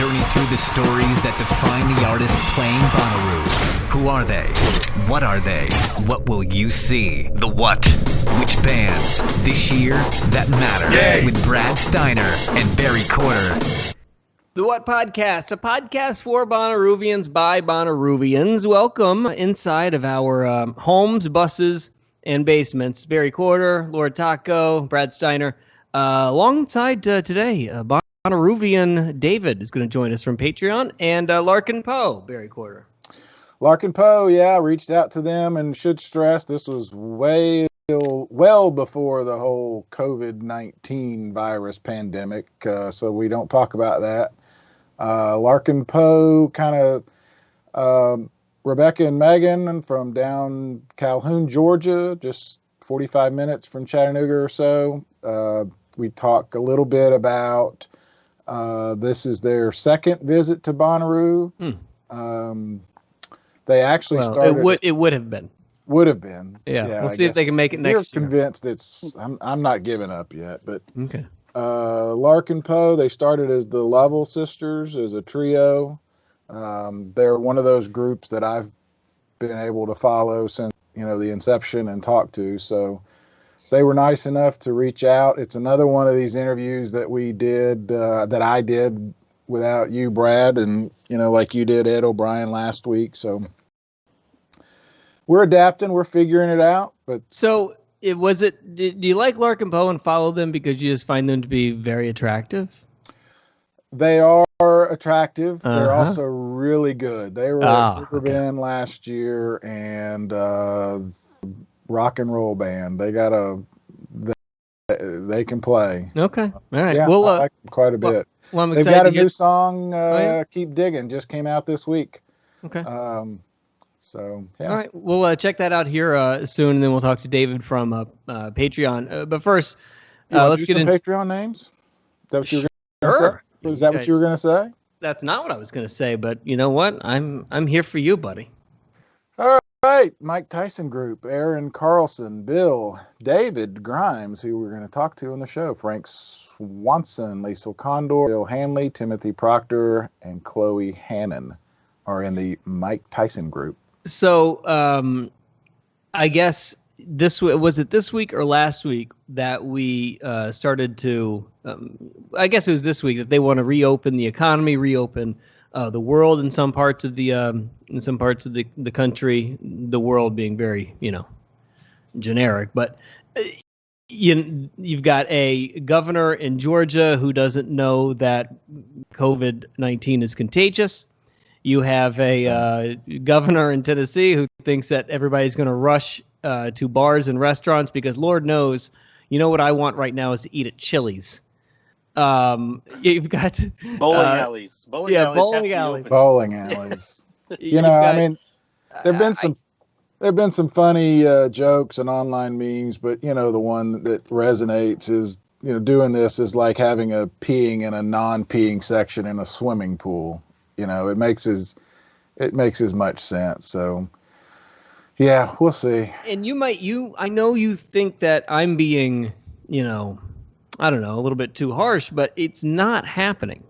journey through the stories that define the artists playing Bonnaroo. Who are they? What are they? What will you see? The what? Which bands? This year? That matter. Yay! With Brad Steiner and Barry Corder. The What Podcast, a podcast for Bonnaroovians by Bonnaroovians. Welcome inside of our homes, buses, and basements. Barry Corder, Lord Taco, Brad Steiner. Alongside today, Bonnaroovian David is going to join us from Patreon, and Larkin Poe, Barry Corder. Larkin Poe, yeah, reached out to them, and should stress this was well before the whole COVID-19 virus pandemic, so we don't talk about that. Larkin Poe, kind of Rebecca and Megan from down Calhoun, Georgia, just 45 minutes from Chattanooga or so. We talk a little bit about this is their second visit to Bonnaroo. They actually started. It would have been. Would have been. Yeah, we'll see if they can make it next year. You're convinced it's. I'm not giving up yet, but okay. Larkin Poe, they started as the Lovell Sisters, as a trio. They're one of those groups that I've been able to follow since the inception and talk to. So they were nice enough to reach out. It's another one of these interviews that we did, that I did without you, Brad, and like you did Ed O'Brien last week. So we're adapting, we're figuring it out. But so do you like Larkin Poe and follow them because you just find them to be very attractive? They are attractive. They're also really good. They were a super band last year, and rock and roll band. They can play. Okay. All right. Yeah, well, I like them quite a bit. Well, they've got a new song, Keep Digging, just came out this week. Okay. So, yeah. All right. We'll check that out here soon, and then we'll talk to David from Patreon. But first, let's get into Patreon names. Is that what you were going to say? Is that what you were going to say? That's not what I was going to say, but you know what? I'm here for you, buddy. All right. Mike Tyson Group, Aaron Carlson, Bill, David Grimes, who we're going to talk to on the show, Frank Swanson, Lisa Condor, Bill Hanley, Timothy Proctor, and Chloe Hannon are in the Mike Tyson Group. So I guess was it this week or last week that we started to I guess it was this week that they want to reopen the economy, reopen the world in some parts of the country, the world being very generic, but you've got a governor in Georgia who doesn't know that COVID-19 is contagious. You have a governor in Tennessee who thinks that everybody's going to rush to bars and restaurants because Lord knows, what I want right now is to eat at Chili's. You've got bowling alleys. Bowling alleys. Bowling alleys. There've been some funny jokes and online memes, but the one that resonates is doing this is like having a peeing in a non-peeing section in a swimming pool. It makes as much sense. So, yeah, we'll see. And I know you think that I'm being, I don't know, a little bit too harsh, but it's not happening.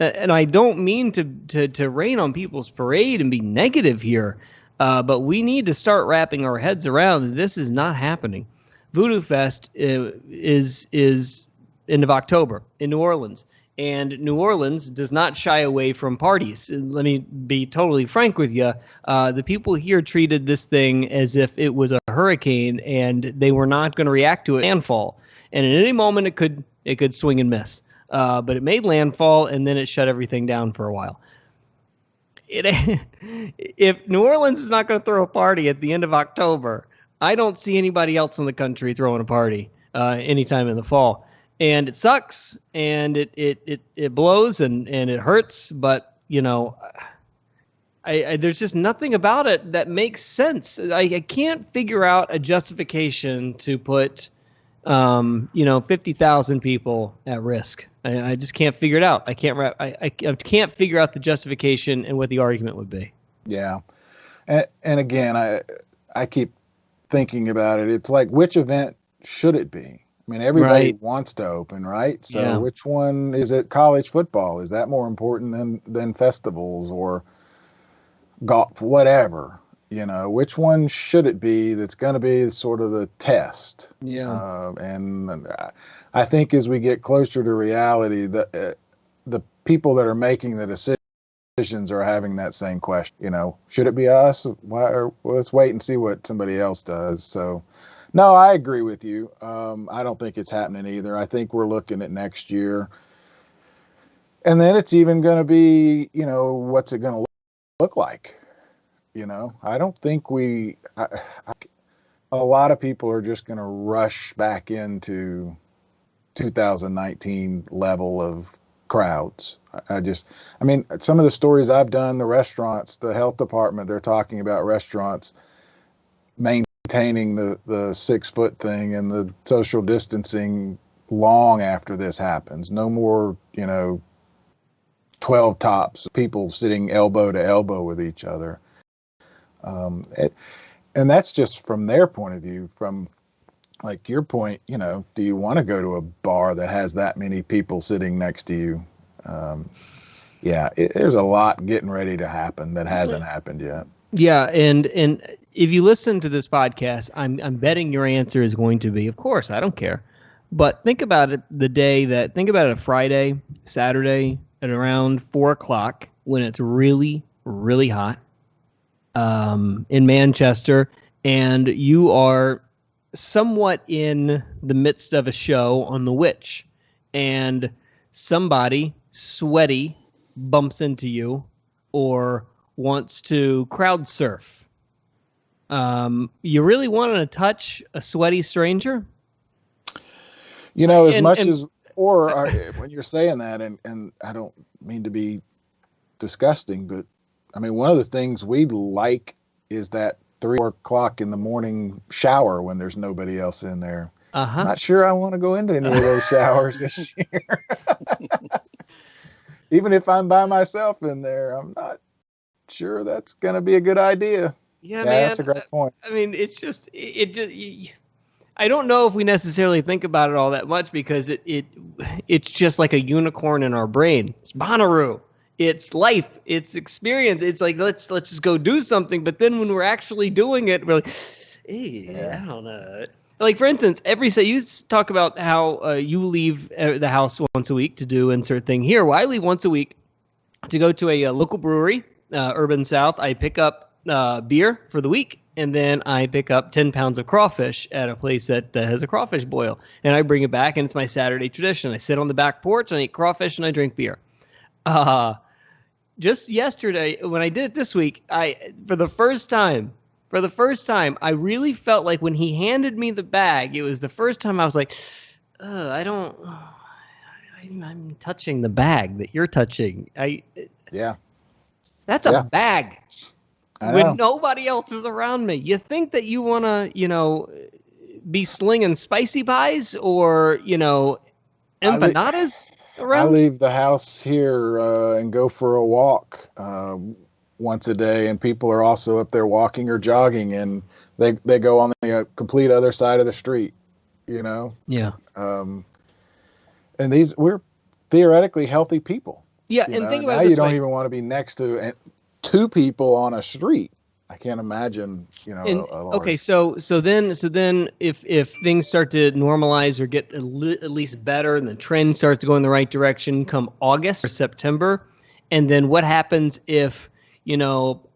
And I don't mean to rain on people's parade and be negative here, but we need to start wrapping our heads around that this is not happening. Voodoo Fest is end of October in New Orleans. And New Orleans does not shy away from parties. Let me be totally frank with you. The people here treated this thing as if it was a hurricane, and they were not going to react to it landfall. And at any moment, it could swing and miss. But it made landfall, and then it shut everything down for a while. If New Orleans is not going to throw a party at the end of October, I don't see anybody else in the country throwing a party anytime in the fall. And it sucks, and it blows, and it hurts. But there's just nothing about it that makes sense. I can't figure out a justification to put 50,000 people at risk. I just can't figure it out. I can't figure out the justification and what the argument would be. Yeah, and again, I keep thinking about it. It's like, which event should it be? I I mean, everybody Right. wants to open, right? So Yeah. which one is it? College football, is that more important than festivals or golf, whatever? Which one should it be that's going to be sort of the test? Yeah. And I think as we get closer to reality, the people that are making the decisions are having that same question. Should it be us? Why? Well, let's wait and see what somebody else does. So, no, I agree with you. I don't think it's happening either. I think we're looking at next year, and then it's even going to be, what's it going to look like? I don't think a lot of people are just going to rush back into 2019 level of crowds. I mean, some of the stories I've done, the restaurants, the health department, they're talking about restaurants maintaining the 6 foot thing and the social distancing long after this happens. No more, 12 tops, people sitting elbow to elbow with each other. And that's just from their point of view. From like your point, do you want to go to a bar that has that many people sitting next to you? There's a lot getting ready to happen that hasn't happened yet. Yeah, and if you listen to this podcast, I'm betting your answer is going to be, of course, I don't care. But think about it think about it a Friday, Saturday at around 4:00 when it's really, really hot in Manchester, and you are somewhat in the midst of a show on the Witch, and somebody sweaty bumps into you or wants to crowd surf. You really want to touch a sweaty stranger? When you're saying that, and I don't mean to be disgusting, but I mean, one of the things we like is that 3 or 4 o'clock in the morning shower when there's nobody else in there. Uh-huh. Not sure I want to go into any of those showers this year. Even if I'm by myself in there, I'm not sure that's going to be a good idea. Yeah, man. That's a great point. I mean, it's just I don't know if we necessarily think about it all that much because it's just like a unicorn in our brain. It's Bonnaroo. It's life. It's experience. It's like let's just go do something. But then when we're actually doing it, we're like, I don't know. Like for instance, you talk about how you leave the house once a week to do insert thing here. Well, I leave once a week to go to a local brewery, Urban South. I pick up beer for the week, and then I pick up 10 pounds of crawfish at a place that has a crawfish boil, and I bring it back, and it's my Saturday tradition. I sit on the back porch, and I eat crawfish, and I drink beer. Just yesterday, when I did it this week, for the first time, I really felt like when he handed me the bag, it was the first time I was like, I'm touching the bag that you're touching. That's a bag. When nobody else is around me. You think that you want to, be slinging spicy pies or, empanadas around? I leave the house here and go for a walk once a day, and people are also up there walking or jogging, and they go on the complete other side of the street, Yeah. And we're theoretically healthy people. Yeah, and think about now it this you don't way. even want to be next to 2 people on a street. I can't imagine, Okay, so then if things start to normalize or get at least better, and the trend starts to go in the right direction come August or September, and then what happens if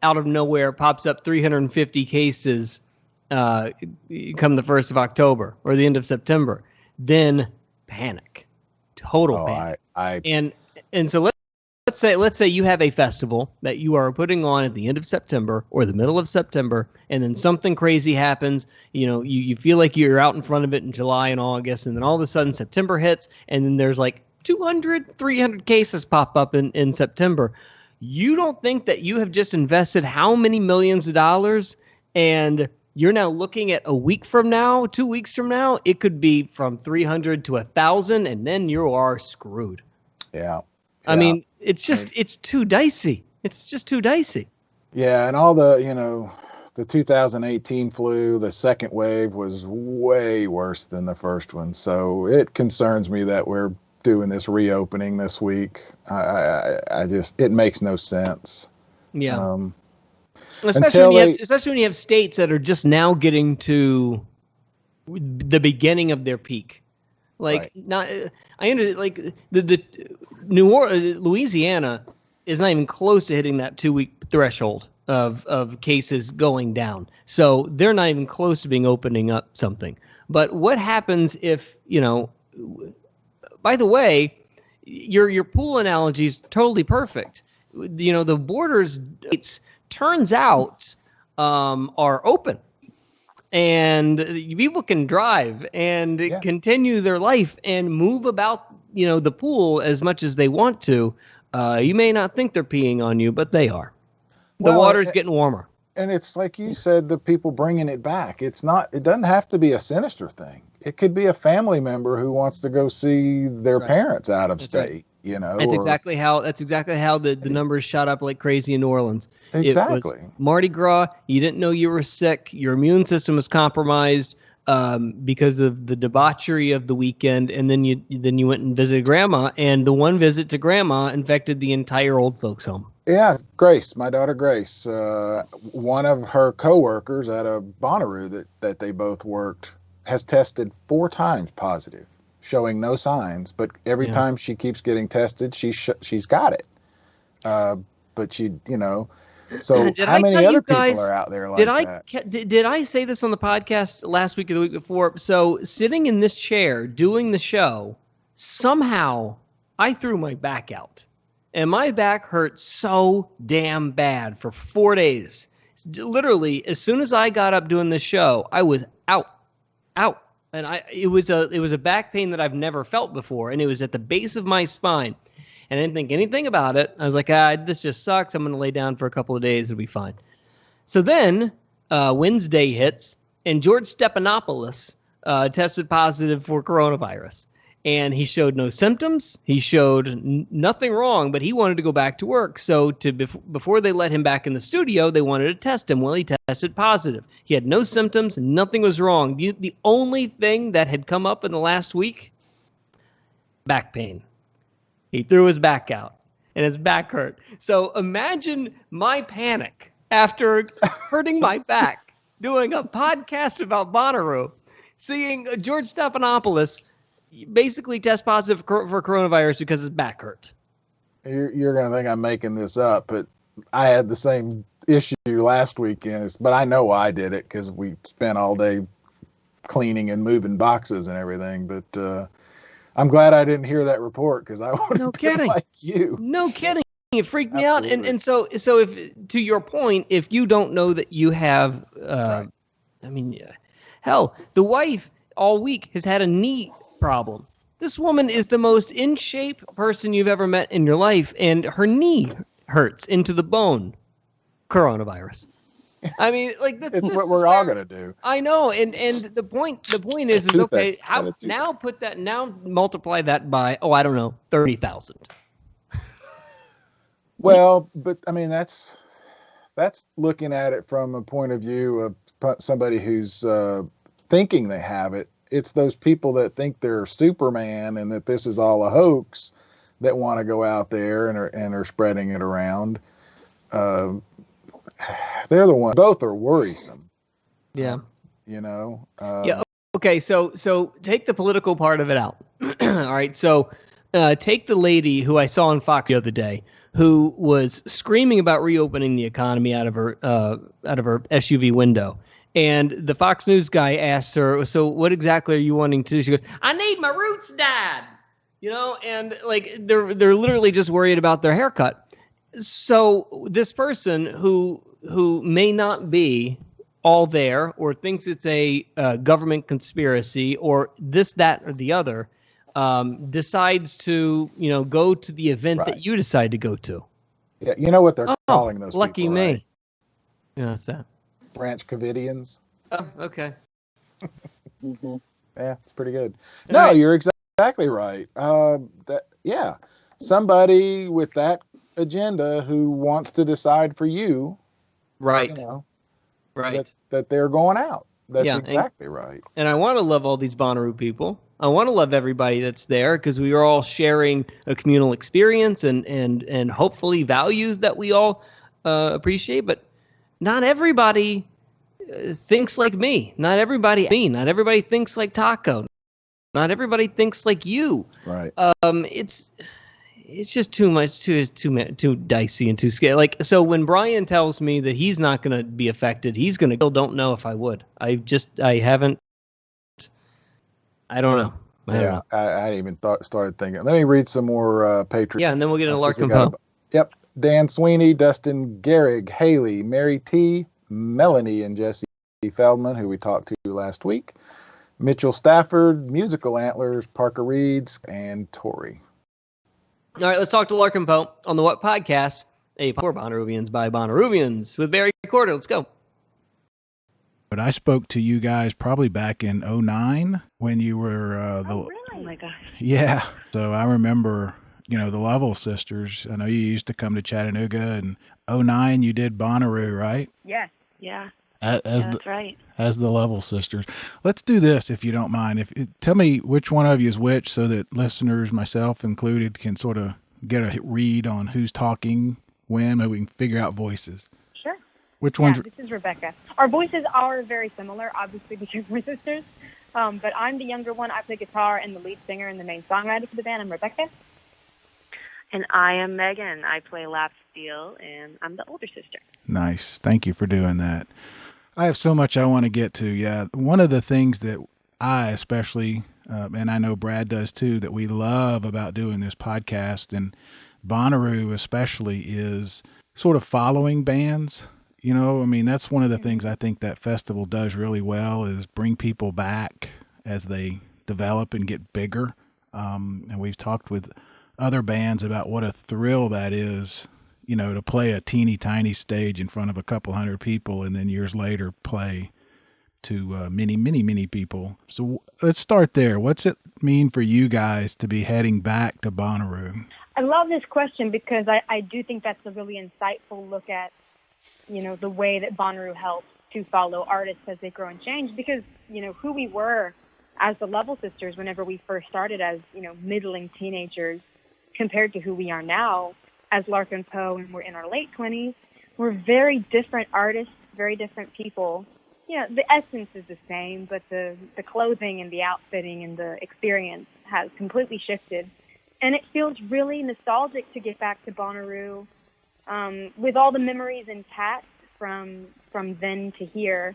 out of nowhere pops up 350 cases come the 1st of October or the end of September? Then panic, total panic. And so let's say you have a festival that you are putting on at the end of September or the middle of September, and then something crazy happens. You feel like you're out in front of it in July and August, and then all of a sudden September hits, and then there's like 200, 300 cases pop up in September. You don't think that you have just invested how many millions of dollars, and you're now looking at a week from now, 2 weeks from now, it could be from 300 to 1,000, and then you are screwed. Yeah. I mean, it's too dicey. It's just too dicey. Yeah, and all the the 2018 flu, the second wave was way worse than the first one. So it concerns me that we're doing this reopening this week. I just, it makes no sense. Yeah. Especially when you have states that are just now getting to the beginning of their peak. Like the Louisiana is not even close to hitting that 2-week threshold of cases going down. So they're not even close to opening up something. But what happens if, by the way, your pool analogy is totally perfect. The borders, it's turns out, are open. And people can drive and continue their life and move about, the pool as much as they want to. You may not think they're peeing on you, but they are. The water's getting warmer. And it's like you said, the people bringing it back. It doesn't have to be a sinister thing. It could be a family member who wants to go see their parents out of state. Right. That's exactly how the numbers shot up like crazy in New Orleans. Exactly. It was Mardi Gras. You didn't know you were sick. Your immune system was compromised because of the debauchery of the weekend, and then you went and visited Grandma, and the one visit to Grandma infected the entire old folks' home. Yeah, Grace, my daughter Grace, one of her coworkers at a Bonnaroo that they both worked has tested 4 times positive, showing no signs, but every time she keeps getting tested, she's got it. But she, so how many other people are out there like that? Did I say this on the podcast last week or the week before? So sitting in this chair doing the show, somehow I threw my back out, and my back hurt so damn bad for 4 days. Literally, as soon as I got up doing the show, I was out. And it was a back pain that I've never felt before, and it was at the base of my spine. And I didn't think anything about it. I was like, this just sucks. I'm going to lay down for a couple of days. It'll be fine. So then Wednesday hits, and George Stephanopoulos tested positive for coronavirus. And he showed no symptoms. He showed nothing wrong, but he wanted to go back to work. So before they let him back in the studio, they wanted to test him. Well, he tested positive. He had no symptoms. Nothing was wrong. The only thing that had come up in the last week, back pain. He threw his back out, and his back hurt. So imagine my panic after hurting my back, doing a podcast about Bonnaroo, seeing George Stephanopoulos basically test positive for coronavirus because his back hurt. You're going to think I'm making this up, but I had the same issue last weekend, but I know I did it because we spent all day cleaning and moving boxes and everything. But I'm glad I didn't hear that report because I would have been like you. No kidding. It freaked me out. And so if, to your point, if you don't know that you have, I mean, hell, the wife all week has had a knee problem. This woman is the most in shape person you've ever met in your life, and her knee hurts into the bone. Coronavirus. I mean, like it's what we're all gonna do. I know, and the point is okay. How now multiply that by 30,000. Well, but I mean that's looking at it from a point of view of somebody who's thinking they have it. It's those people that think they're Superman and that this is all a hoax that want to go out there and are spreading it around. They're the ones. Both are worrisome. Yeah. Yeah. Okay. So take the political part of it out. All right. So take the lady who I saw on Fox the other day, who was screaming about reopening the economy out of her SUV window. And the Fox News guy asked her, so what exactly are you wanting to do? She goes, I need my roots dyed, and like they're literally just worried about their haircut. So this person who may not be all there or thinks it's a government conspiracy or this, that, or the other, decides to, go to the event that you decide to go to. Yeah, you know what they're calling those lucky people, me. Right? Yeah, that's that. Branch Covidians. Oh, okay. Mm-hmm. Yeah, it's pretty good. No, you're exactly right. Somebody with that agenda who wants to decide for you, right? Right. that they're going out. That's Yeah, exactly right. And I want to love all these Bonnaroo people. I want to love everybody that's there because we are all sharing a communal experience and hopefully values that we all appreciate. But not everybody thinks like me. Not everybody thinks like Taco. Not everybody thinks like you. Right. It's just too much, too dicey and too scary. Like, so when Brian tells me that he's not going to be affected, he's going to still don't know if I would. I don't know. I don't know. I hadn't even started thinking. Let me read some more Patreon. Yeah, and then we'll get into Larkin Poe. Yep. Dan Sweeney, Dustin Gehrig, Haley, Mary T, Melanie, and Jesse Feldman, who we talked to last week. Mitchell Stafford, Musical Antlers, Parker Reeds, and Tori. All right, let's talk to Larkin Poe on the What Podcast, a for Bonnaroovians by Bonnaroovians with Barry Corder. Let's go. But I spoke to you guys probably back in 2009 when you were Oh, really? Oh, my gosh. Yeah. So I remember, the Lovell sisters. I know you used to come to Chattanooga, and 2009 you did Bonnaroo, right? Yes. Yeah. That's right. As the Lovell sisters. Let's do this if you don't mind. Tell me which one of you is which so that listeners, myself included, can sort of get a read on who's talking when, maybe we can figure out voices. Sure. Which one's... This is Rebecca. Our voices are very similar, obviously, because we're sisters. But I'm the younger one. I play guitar and the lead singer and the main songwriter for the band. I'm Rebecca. And I am Megan. I play lap steel, and I'm the older sister. Nice. Thank you for doing that. I have so much I want to get to. Yeah. One of the things that I especially, and I know Brad does too, that we love about doing this podcast, and Bonnaroo especially, is sort of following bands. That's one of the things I think that festival does really well, is bring people back as they develop and get bigger. And we've talked with other bands about what a thrill that is, to play a teeny tiny stage in front of a couple hundred people and then years later play to many, many, many people. So let's start there. What's it mean for you guys to be heading back to Bonnaroo? I love this question because I do think that's a really insightful look at, the way that Bonnaroo helps to follow artists as they grow and change. Because, who we were as the Lovell sisters whenever we first started as, middling teenagers compared to who we are now as Larkin Poe, and we're in our late 20s, we're very different artists, very different people. The essence is the same, but the clothing and the outfitting and the experience has completely shifted. And it feels really nostalgic to get back to Bonnaroo with all the memories intact from then to here.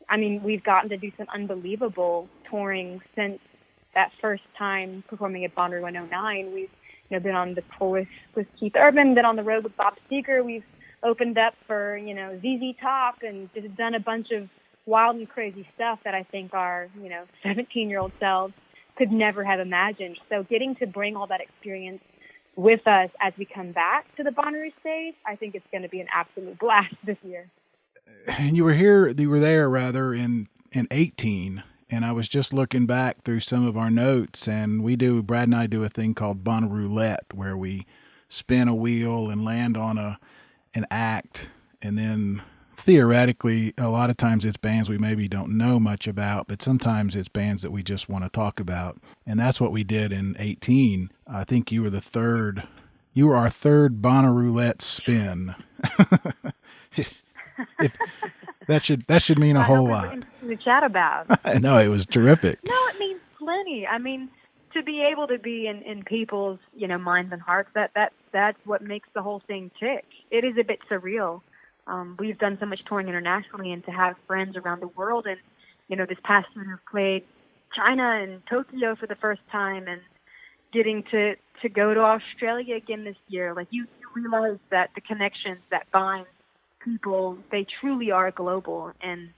I mean, we've gotten to do some unbelievable touring since that first time performing at Bonnaroo in 2009. We've been on the tour with Keith Urban, been on the road with Bob Seger. We've opened up for, ZZ Top, and just done a bunch of wild and crazy stuff that I think our, 17-year-old selves could never have imagined. So getting to bring all that experience with us as we come back to the Bonnaroo stage, I think it's going to be an absolute blast this year. And you were there rather in 18. And I was just looking back through some of our notes, and Brad and I do a thing called Bonnaroo Roulette, where we spin a wheel and land on an act. And then theoretically, a lot of times it's bands we maybe don't know much about, but sometimes it's bands that we just want to talk about. And that's what we did in 18. I think you were our third Bonnaroo Roulette spin. That should mean a whole lot. To chat about. No, it was terrific. No, it means plenty. I mean, to be able to be in people's minds and hearts, that's what makes the whole thing tick. It is a bit surreal. We've done so much touring internationally, and to have friends around the world, and this past year we've played China and Tokyo for the first time, and getting to go to Australia again this year. Like you realize that the connections that bind people, they truly are global, and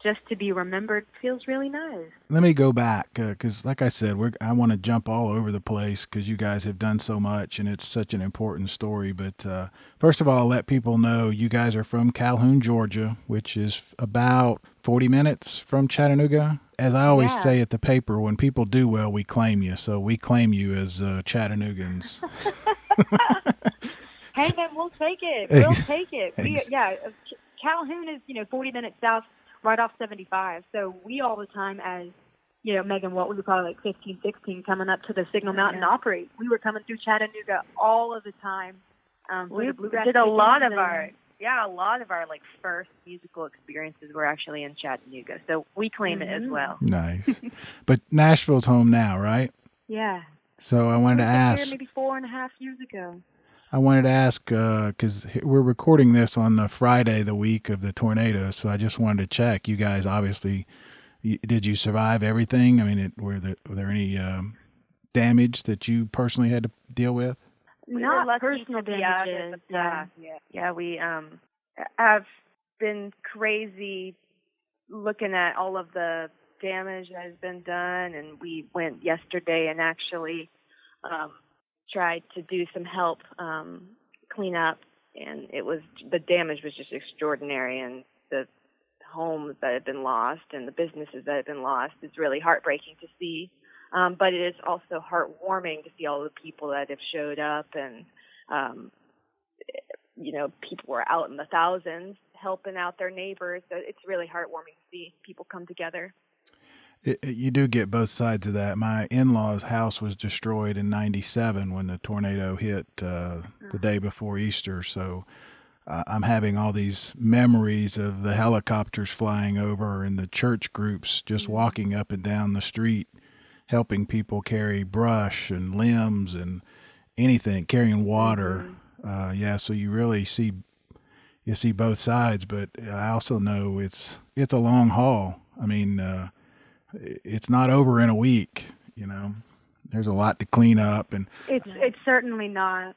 just to be remembered feels really nice. Let me go back because, like I said, I want to jump all over the place because you guys have done so much and it's such an important story. But first of all, I'll let people know you guys are from Calhoun, Georgia, which is about 40 minutes from Chattanooga. As I always say at the paper, when people do well, we claim you. So we claim you as Chattanoogans. Hey, man, we'll take it. We'll take it. Calhoun is, 40 minutes south, right off 75. So we all the time as, Megan, what we would call like 15, 16, coming up to the Signal Mountain operate. We were coming through Chattanooga all of the time. We did a lot of our like first musical experiences were actually in Chattanooga, so we claim it as well. Nice. But Nashville's home now, right? Yeah. So I wanted to ask. Here maybe 4.5 years ago. I wanted to ask because we're recording this on the Friday, the week of the tornado. So I just wanted to check. You guys obviously, did you survive everything? I mean, were there any damage that you personally had to deal with? Not personal damages. Yeah. We have been crazy looking at all of the damage that has been done, and we went yesterday and actually tried to do some help clean up, and the damage was just extraordinary, and the homes that have been lost and the businesses that have been lost. It's really heartbreaking to see. But it is also heartwarming to see all the people that have showed up, and people were out in the thousands helping out their neighbors. So it's really heartwarming to see people come together. You do get both sides of that. My in-laws' house was destroyed in '97 when the tornado hit the day before Easter. So I'm having all these memories of the helicopters flying over and the church groups just walking up and down the street, helping people carry brush and limbs and anything, carrying water. So you really see both sides, but I also know it's a long haul. I mean, it's not over in a week, There's a lot to clean up, and it's certainly not.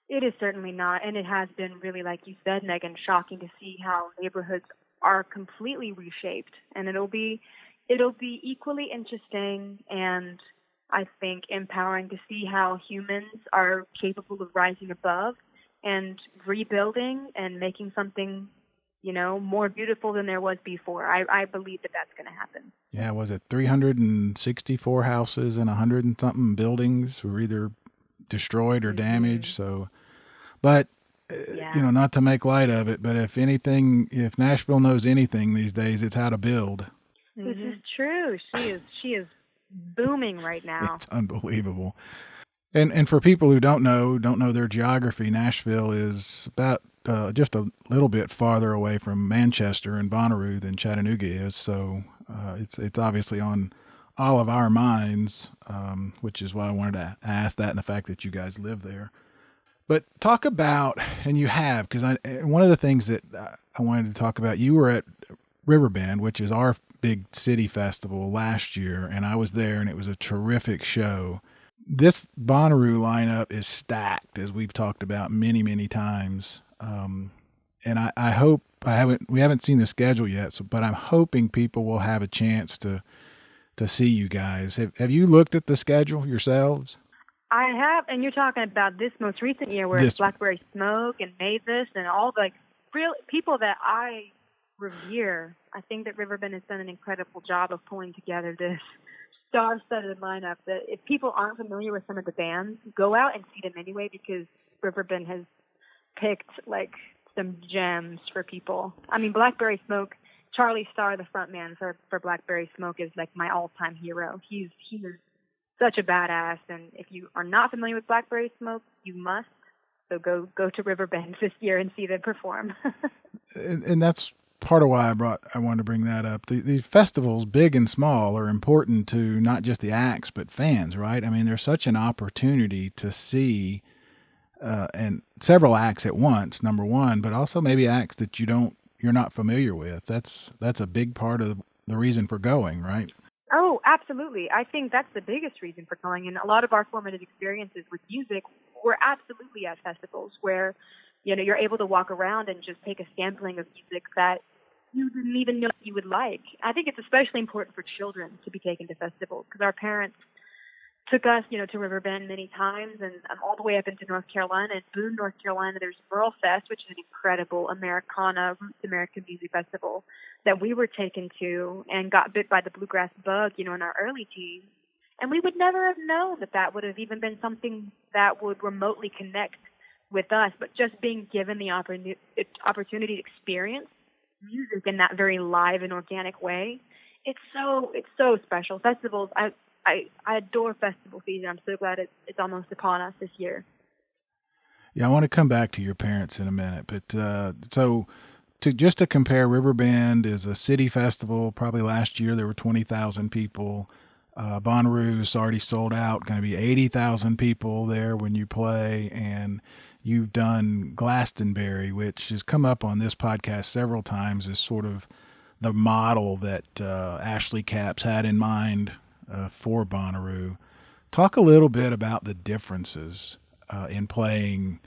It is certainly not, and it has been really, like you said, Megan, shocking to see how neighborhoods are completely reshaped, and it'll be equally interesting and I think empowering to see how humans are capable of rising above and rebuilding and making something, more beautiful than there was before. I believe that's going to happen. Yeah, was it 364 houses and 100 and something buildings were either destroyed or damaged? So, but not to make light of it, but if Nashville knows anything these days, it's how to build. This is true. She is booming right now. It's unbelievable. And for people who don't know their geography, Nashville is about just a little bit farther away from Manchester and Bonnaroo than Chattanooga is. So it's obviously on all of our minds, which is why I wanted to ask that, and the fact that you guys live there. But talk about, and you have, because one of the things that I wanted to talk about, you were at Riverbend, which is our big city festival last year, and I was there, and it was a terrific show. This Bonnaroo lineup is stacked, as we've talked about many, many times. And I hope we haven't seen the schedule yet, but I'm hoping people will have a chance to see you guys. Have you looked at the schedule yourselves? I have, and you're talking about this most recent year where it's Blackberry Smoke and Mavis and all the real people that I revere. I think that Riverbend has done an incredible job of pulling together this star-studded lineup that if people aren't familiar with some of the bands, go out and see them anyway, because Riverbend has picked like some gems for people. I mean, Blackberry Smoke, Charlie Starr, the front man for Blackberry Smoke, is like my all-time hero. He is such a badass, and if you are not familiar with Blackberry Smoke, you must. So go to Riverbend this year and see them perform. and that's part of why I wanted to bring that up. These festivals, big and small, are important to not just the acts but fans, right? I mean, there's such an opportunity to see and several acts at once, number one, but also maybe acts that you're not familiar with. That's a big part of the reason for going, right? Oh, absolutely. I think that's the biggest reason for going. And a lot of our formative experiences with music were absolutely at festivals where, you're able to walk around and just take a sampling of music that you didn't even know you would like. I think it's especially important for children to be taken to festivals because our parents took us, to Riverbend many times and all the way up into North Carolina. In Boone, North Carolina, there's Merle Fest, which is an incredible Americana, roots American music festival that we were taken to and got bit by the bluegrass bug, in our early teens. And we would never have known that would have even been something that would remotely connect with us. But just being given the opportunity to experience music in that very live and organic way. It's so special. Festivals, I adore festival season. I'm so glad it's almost upon us this year. Yeah, I want to come back to your parents in a minute, but so to compare, Riverbend is a city festival. Probably last year there were 20,000 people. Bonnaroo is already sold out, going to be 80,000 people there when you play. And you've done Glastonbury, which has come up on this podcast several times as sort of the model that Ashley Capps had in mind for Bonnaroo. Talk a little bit about the differences in playing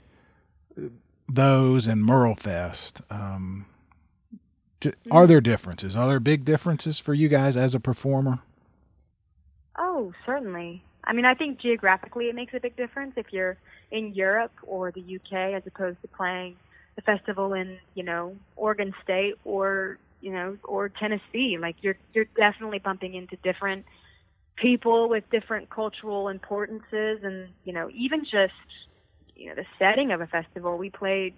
those and Merlefest. Are there differences? Are there big differences for you guys as a performer? Oh, certainly. I mean, I think geographically it makes a big difference if you're in Europe or the UK as opposed to playing the festival in, Oregon State or Tennessee. Like you're definitely bumping into different people with different cultural importances and, even just, the setting of a festival. We played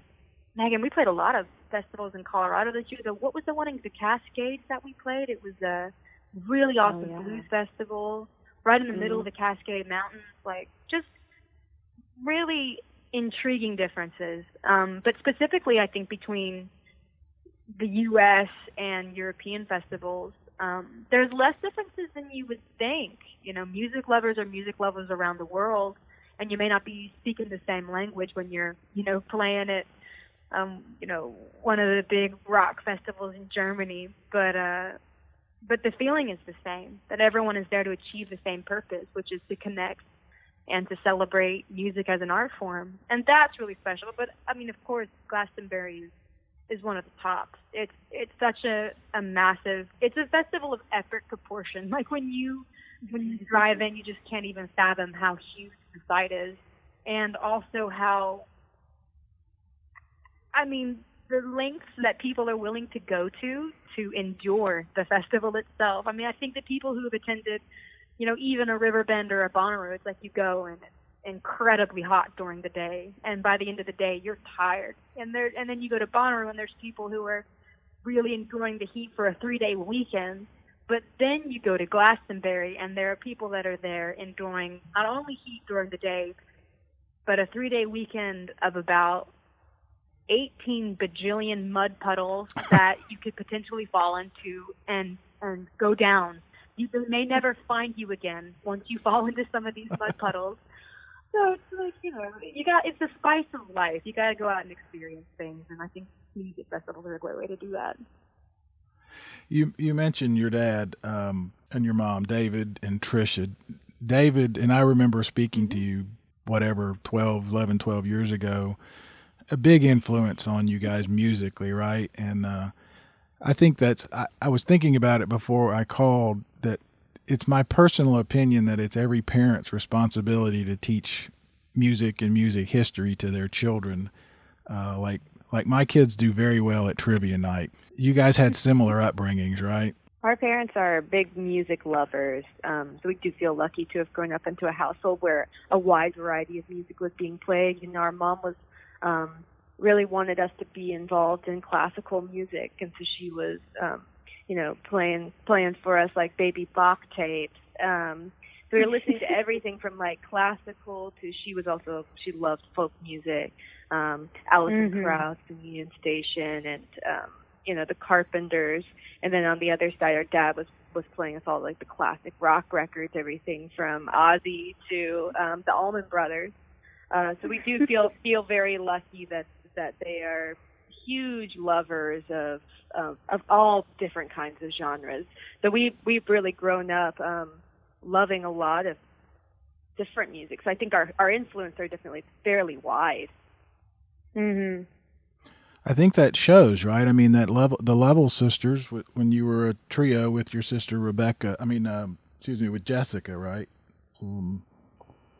a lot of festivals in Colorado this year. What was the one in the Cascades that we played? It was a really awesome blues festival right in the middle of the Cascade Mountains. Like just really intriguing differences. But specifically, I think between the U.S. and European festivals, there's less differences than you would think. Music lovers are music lovers around the world, and you may not be speaking the same language when you're, playing at, one of the big rock festivals in Germany. But the feeling is the same, that everyone is there to achieve the same purpose, which is to connect and to celebrate music as an art form. And that's really special. But, I mean, of course, Glastonbury is one of the tops. It's such a massive, it's a festival of epic proportion. Like when you drive in, you just can't even fathom how huge the site is. And also how, the lengths that people are willing to go to endure the festival itself. I mean, I think that people who have attended, even a Riverbend or a Bonnaroo, it's like you go and it's incredibly hot during the day, and by the end of the day, you're tired. And then you go to Bonnaroo, and there's people who are really enjoying the heat for a 3-day weekend. But then you go to Glastonbury, and there are people that are there enjoying not only heat during the day, but a 3-day weekend of about 18 bajillion mud puddles that you could potentially fall into and go down. They may never find you again once you fall into some of these mud puddles. So it's like, it's the spice of life. You got to go out and experience things, and I think music festivals are a great way to do that. You mentioned your dad and your mom, David and Trisha. David, and I remember speaking to you, 11, 12 years ago, a big influence on you guys musically, right? And I think I was thinking about it before I called, that it's my personal opinion that it's every parent's responsibility to teach music and music history to their children. Like my kids do very well at trivia night. You guys had similar upbringings, right? Our parents are big music lovers, so we do feel lucky to have grown up into a household where a wide variety of music was being played. Our mom was really wanted us to be involved in classical music, and so she was, playing for us like baby Bach tapes. So we were listening to everything from like classical to she loved folk music, Alison Krauss and Union Station, and the Carpenters. And then on the other side, our dad was playing us all like the classic rock records, everything from Ozzy to the Allman Brothers. So we do feel very lucky that they are huge lovers of all different kinds of genres. So we've really grown up loving a lot of different music. So I think our influence are definitely fairly wide. Mm-hmm. I think that shows, right? I mean, the Level sisters, when you were a trio with your sister Rebecca, with Jessica, right?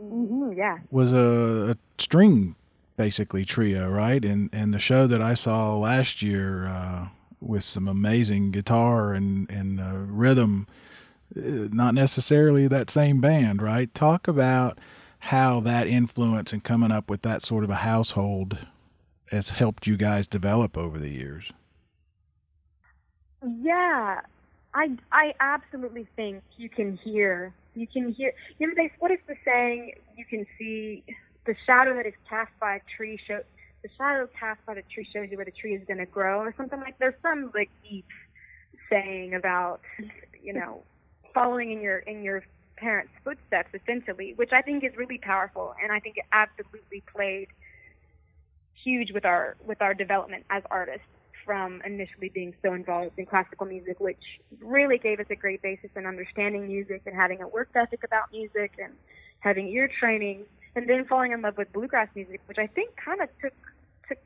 Yeah. Was a string, basically, trio, right? And the show that I saw last year with some amazing guitar and rhythm, not necessarily that same band, right? Talk about how that influence and coming up with that sort of a household has helped you guys develop over the years. Yeah, I absolutely think you can hear, what is the saying? You can see the shadow that is cast by a tree the shadow cast by the tree shows you where the tree is going to grow, or something like, there's some like deep saying about, following in your parents' footsteps, essentially, which I think is really powerful, and I think it absolutely played huge with our development as artists, from initially being so involved in classical music, which really gave us a great basis in understanding music and having a work ethic about music and having ear training, and then falling in love with bluegrass music, which I think kind of took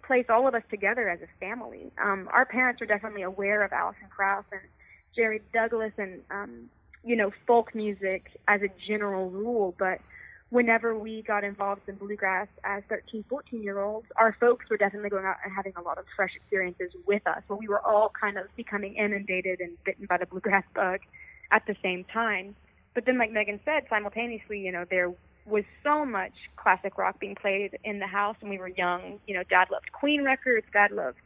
place all of us together as a family. Our parents were definitely aware of Alison Krauss and Jerry Douglas and folk music as a general rule, but whenever we got involved in bluegrass as 13, 14-year-olds, our folks were definitely going out and having a lot of fresh experiences with us, where we were all kind of becoming inundated and bitten by the bluegrass bug at the same time. But then, like Megan said, simultaneously, there was so much classic rock being played in the house when we were young. Dad loved Queen records, Dad loved,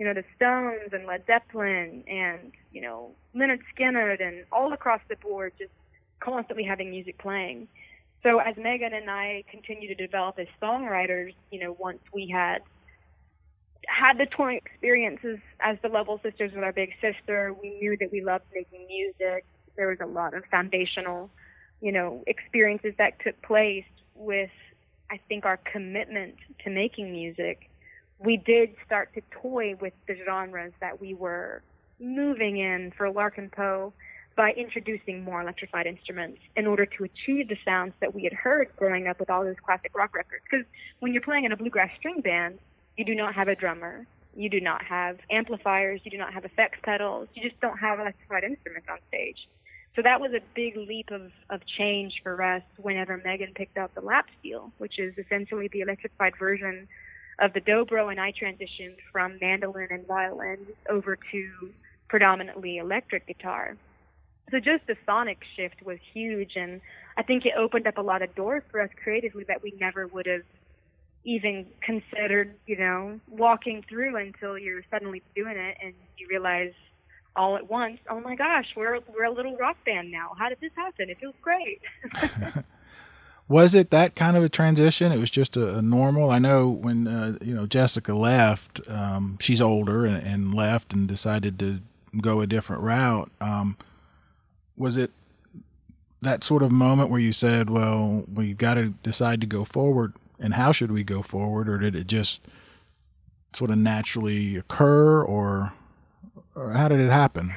the Stones and Led Zeppelin and, Lynyrd Skynyrd, and all across the board, just constantly having music playing. So as Megan and I continue to develop as songwriters, once we had the touring experiences as the Lovell Sisters with our big sister, we knew that we loved making music. There was a lot of foundational, experiences that took place with, I think, our commitment to making music. We did start to toy with the genres that we were moving in for Larkin Poe by introducing more electrified instruments in order to achieve the sounds that we had heard growing up with all those classic rock records. Because when you're playing in a bluegrass string band, you do not have a drummer, you do not have amplifiers, you do not have effects pedals, you just don't have electrified instruments on stage. So that was a big leap of change for us whenever Megan picked up the lap steel, which is essentially the electrified version of the dobro, and I transitioned from mandolin and violin over to predominantly electric guitar. So just the sonic shift was huge, and I think it opened up a lot of doors for us creatively that we never would have even considered, walking through until you're suddenly doing it and you realize all at once, oh my gosh, we're a little rock band now. How did this happen? It feels great. Was it that kind of a transition? It was just a normal. I know when Jessica left, she's older and left and decided to go a different route. Was it that sort of moment where you said, well, we've got to decide to go forward, and how should we go forward? Or did it just sort of naturally occur, or how did it happen?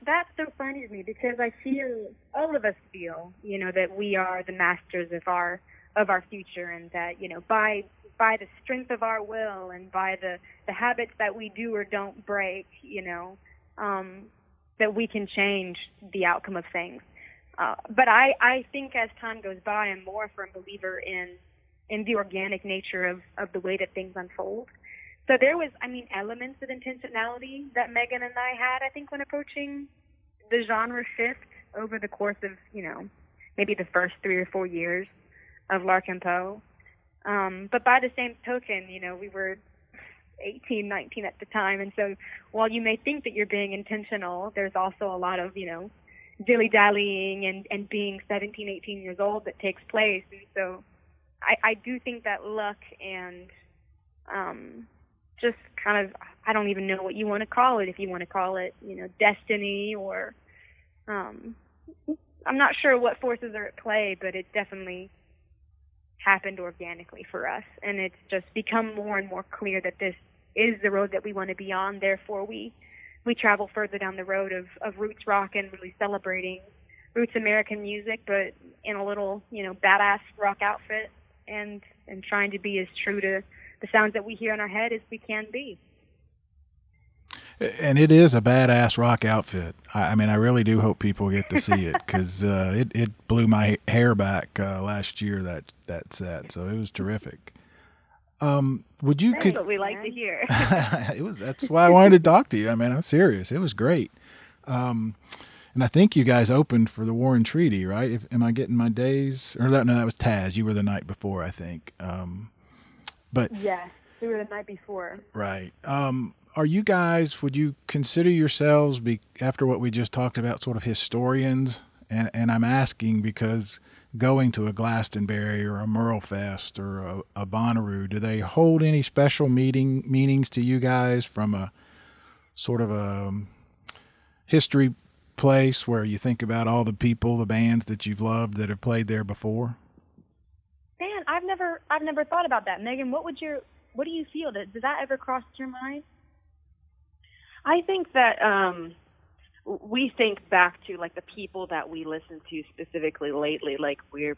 That's so funny to me, because I feel, all of us feel, that we are the masters of our future, and that, by the strength of our will and by the habits that we do or don't break, that we can change the outcome of things. But I think as time goes by, I'm more a firm believer in the organic nature of the way that things unfold. So there was, elements of intentionality that Megan and I had, I think, when approaching the genre shift over the course of, maybe the first 3 or 4 years of Larkin Poe. But by the same token, we were 18, 19 at the time. And so while you may think that you're being intentional, there's also a lot of, dilly-dallying and being 17, 18 years old that takes place. And so I do think that luck and just kind of, I don't even know what you want to call it, if you want to call it, destiny, or I'm not sure what forces are at play, but it definitely happened organically for us. And it's just become more and more clear that this is the road that we want to be on. Therefore, we travel further down the road of roots rock and really celebrating roots American music, but in a little, badass rock outfit, and trying to be as true to the sounds that we hear in our head as we can be. And it is a badass rock outfit. I really do hope people get to see it, because it blew my hair back last year, that set. So it was terrific. Would you? That's what we like to hear. That's why I wanted to talk to you. I'm serious. It was great. And I think you guys opened for the War and Treaty, right? Am I getting my days? Or that was Taz. You were the night before, I think. But yes, we were the night before. Right. are you guys, would you consider yourselves, after what we just talked about, sort of historians? And I'm asking because going to a Glastonbury or a Merlefest or a Bonnaroo, do they hold any special meanings to you guys from a sort of a history place where you think about all the people, the bands that you've loved that have played there before? Dan, I've never thought about that. Megan, what do you feel? Does that ever cross your mind? I think that we think back to like the people that we listen to specifically lately. Like we've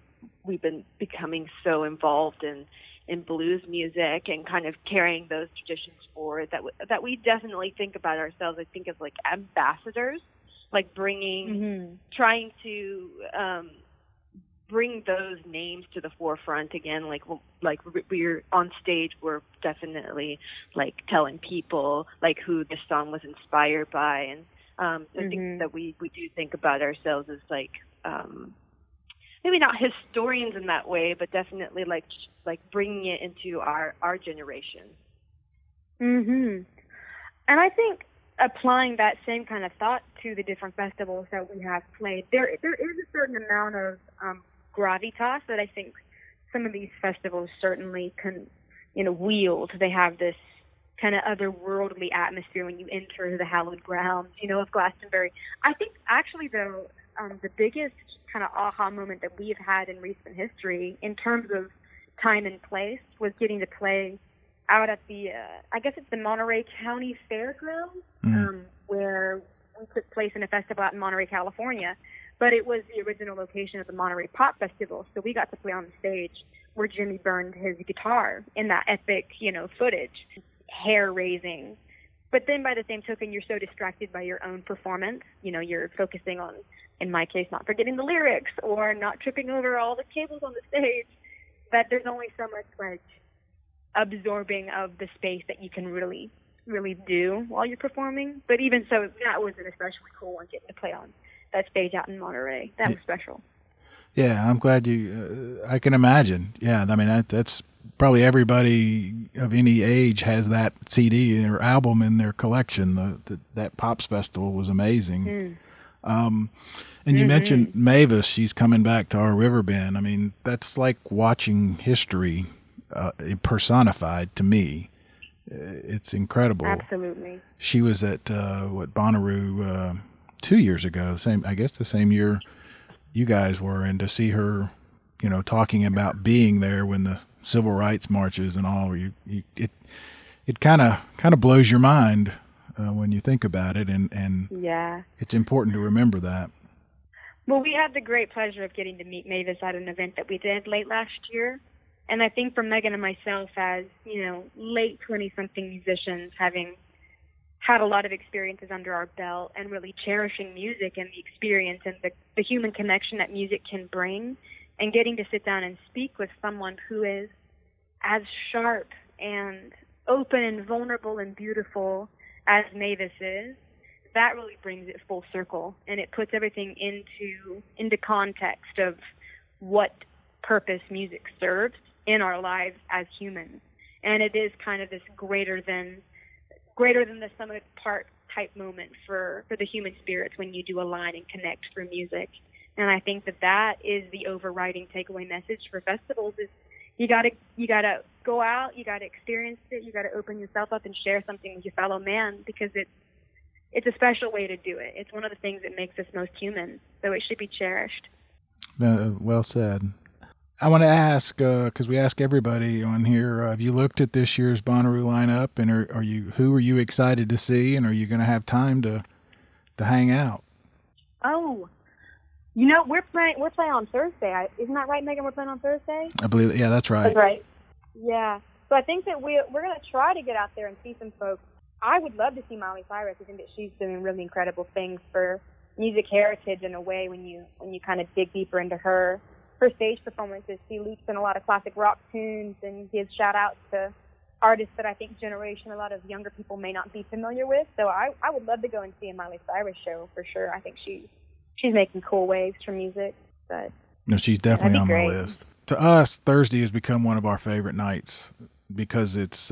been becoming so involved in blues music and kind of carrying those traditions forward that we definitely think about ourselves, I think, as like ambassadors, like trying to bring those names to the forefront again. Like we're on stage, we're definitely like telling people like who this song was inspired by, and I think that we do think about ourselves as like maybe not historians in that way, but definitely like bringing it into our generation. And I think applying that same kind of thought to the different festivals that we have played, there is a certain amount of gravitas that I think some of these festivals certainly can, wield. They have this kind of otherworldly atmosphere when you enter the hallowed grounds, of Glastonbury. I think actually, though, the biggest kind of aha moment that we've had in recent history in terms of time and place was getting to play out at the, I guess it's the Monterey County Fairgrounds, where we took place in a festival out in Monterey, California. But it was the original location of the Monterey Pop Festival, so we got to play on the stage where Jimmy burned his guitar in that epic, footage, hair-raising. But then by the same token, you're so distracted by your own performance. You're focusing on, in my case, not forgetting the lyrics or not tripping over all the cables on the stage, that there's only so much, like, absorbing of the space that you can really, really do while you're performing. But even so, that was an especially cool one, getting to play on that stage out in Monterey. That was special. Yeah, I'm glad I can imagine. Yeah, I mean, that's probably everybody of any age has that CD or album in their collection. That Pops Festival was amazing. And you mentioned Mavis. She's coming back to our river bend. I mean, that's like watching history personified to me. It's incredible. Absolutely. She was at Bonnaroo 2 years ago, the same year you guys were, and to see her, talking about being there when the civil rights marches and all, it kind of blows your mind when you think about it, and yeah, it's important to remember that. Well, we had the great pleasure of getting to meet Mavis at an event that we did late last year, and I think for Megan and myself, as late 20-something musicians, having had a lot of experiences under our belt and really cherishing music and the experience and the human connection that music can bring, and getting to sit down and speak with someone who is as sharp and open and vulnerable and beautiful as Mavis is, that really brings it full circle, and it puts everything into context of what purpose music serves in our lives as humans. And it is kind of this greater than the sum of its part type moment for the human spirits when you do align and connect through music. And I think that is the overriding takeaway message for festivals is you gotta go out, you gotta experience it, you gotta open yourself up and share something with your fellow man, because it's a special way to do it. It's one of the things that makes us most human, so it should be cherished. Well said. I want to ask, because we ask everybody on here, have you looked at this year's Bonnaroo lineup, and who are you excited to see, and are you going to have time to hang out? Oh, we're playing on Thursday. Isn't that right, Megan? We're playing on Thursday? I believe it. Yeah, that's right. That's right. Yeah. So I think that we're going to try to get out there and see some folks. I would love to see Miley Cyrus. I think that she's doing really incredible things for music heritage in a way when you kind of dig deeper into her stage performances. She leaps in a lot of classic rock tunes and gives shout outs to artists that I think a lot of younger people may not be familiar with. So I would love to go and see a Miley Cyrus show for sure. I think she's making cool waves for music. But no, she's definitely on my list. To us, Thursday has become one of our favorite nights because it's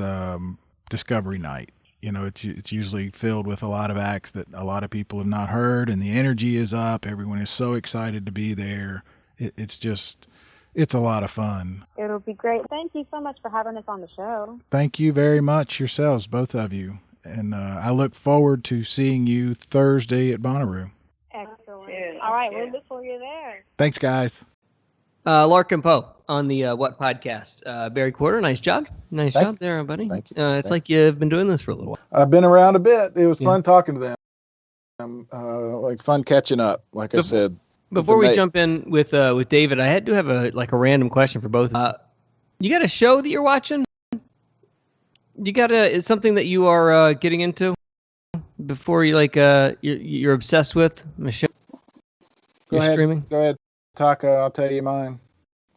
Discovery Night. it's usually filled with a lot of acts that a lot of people have not heard, and the energy is up. Everyone is so excited to be there. It's a lot of fun. It'll be great. Thank you so much for having us on the show. Thank you very much yourselves, both of you. And I look forward to seeing you Thursday at Bonnaroo. Excellent. All right, we'll look for you there. Thanks, guys. Larkin Poe on the What Podcast. Barry Quarter, nice job. Nice job there, buddy. Thank you. It's like you've been doing this for a little while. I've been around a bit. It was fun talking to them. Like fun catching up, like I said. Before we jump in with David, I had to have a random question for both. You got a show that you're watching? Is something that you are getting into before you you're obsessed with a show? Streaming? Go ahead, Taco. I'll tell you mine.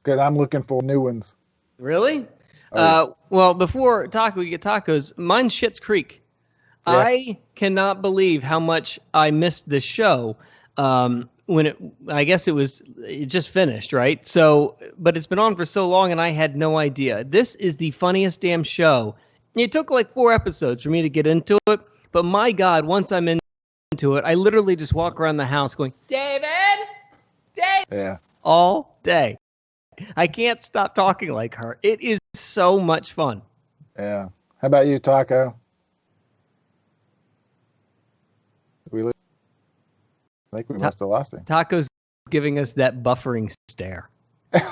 Because I'm looking for new ones. Really? Well, before Taco, you get tacos. Mine's Schitt's Creek. Yeah. I cannot believe how much I missed this show. I guess it just finished, right? So, but it's been on for so long and I had no idea. This is the funniest damn show. It took like 4 episodes for me to get into it, but my God, once I'm into it, I literally just walk around the house going, David! Yeah. All day. I can't stop talking like her. It is so much fun. Yeah. How about you, Taco? I think we must have lost him. Taco's giving us that buffering stare. It's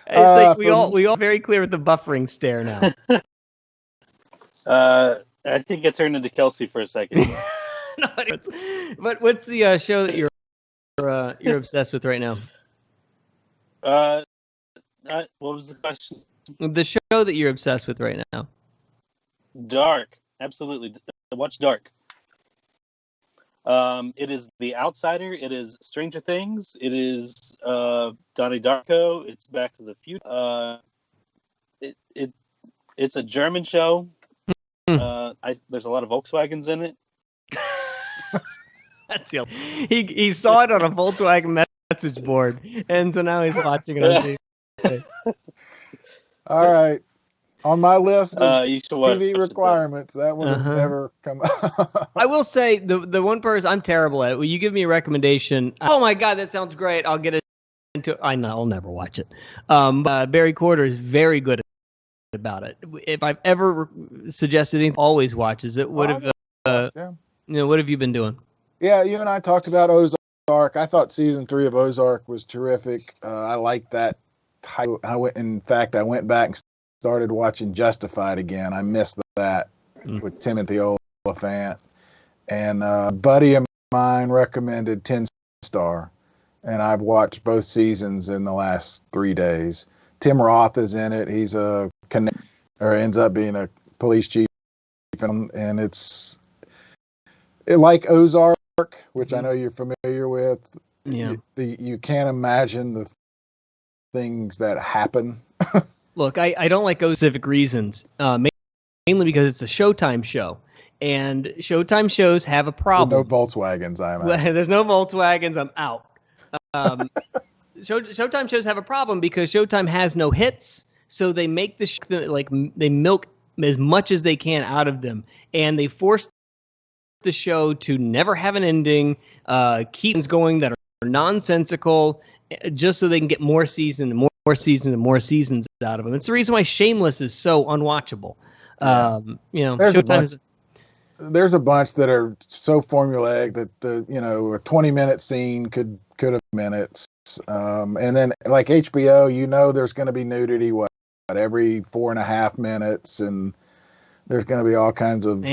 like we all very clear with the buffering stare now. I think it turned into Kelsey for a second. But what's the show that you're obsessed with right now? What was the question? The show that you're obsessed with right now. Dark, absolutely. Watch Dark. It is The Outsider. It is Stranger Things. It is Donnie Darko. It's Back to the Future. It's a German show. There's a lot of Volkswagens in it. That's the he saw it on a Volkswagen message board, and so now he's watching it on TV. All right. On my list of TV requirements, that would have never come up. I will say, the one person, I'm terrible at it. Will you give me a recommendation? Oh my God, that sounds great. I'll get into it. I know, I'll never watch it. Barry Quarter is very good about it. If I've ever suggested anything, always watches it. What have you been doing? Yeah, you and I talked about Ozark. I thought season 3 of Ozark was terrific. I liked that type. I went back and started watching Justified again. I missed that with Timothy Olyphant. And a buddy of mine recommended 10 Star. And I've watched both seasons in the last 3 days. Tim Roth is in it. He's ends up being a police chief. And it's like Ozark, which I know you're familiar with. Yeah. You can't imagine the things that happen. Look, I don't like specific reasons, mainly because it's a Showtime show, and Showtime shows have a problem. No Volkswagens, I imagine. There's no Volkswagens, I'm out. Showtime shows have a problem because Showtime has no hits, so they make they milk as much as they can out of them, and they force the show to never have an ending, keep things going that are nonsensical, just so they can get more seasons and more seasons out of them. It's the reason why Shameless is so unwatchable. There's a bunch that are so formulaic that a 20-minute scene could have minutes. And then like HBO, there's going to be nudity every 4.5 minutes, and there's going to be all kinds of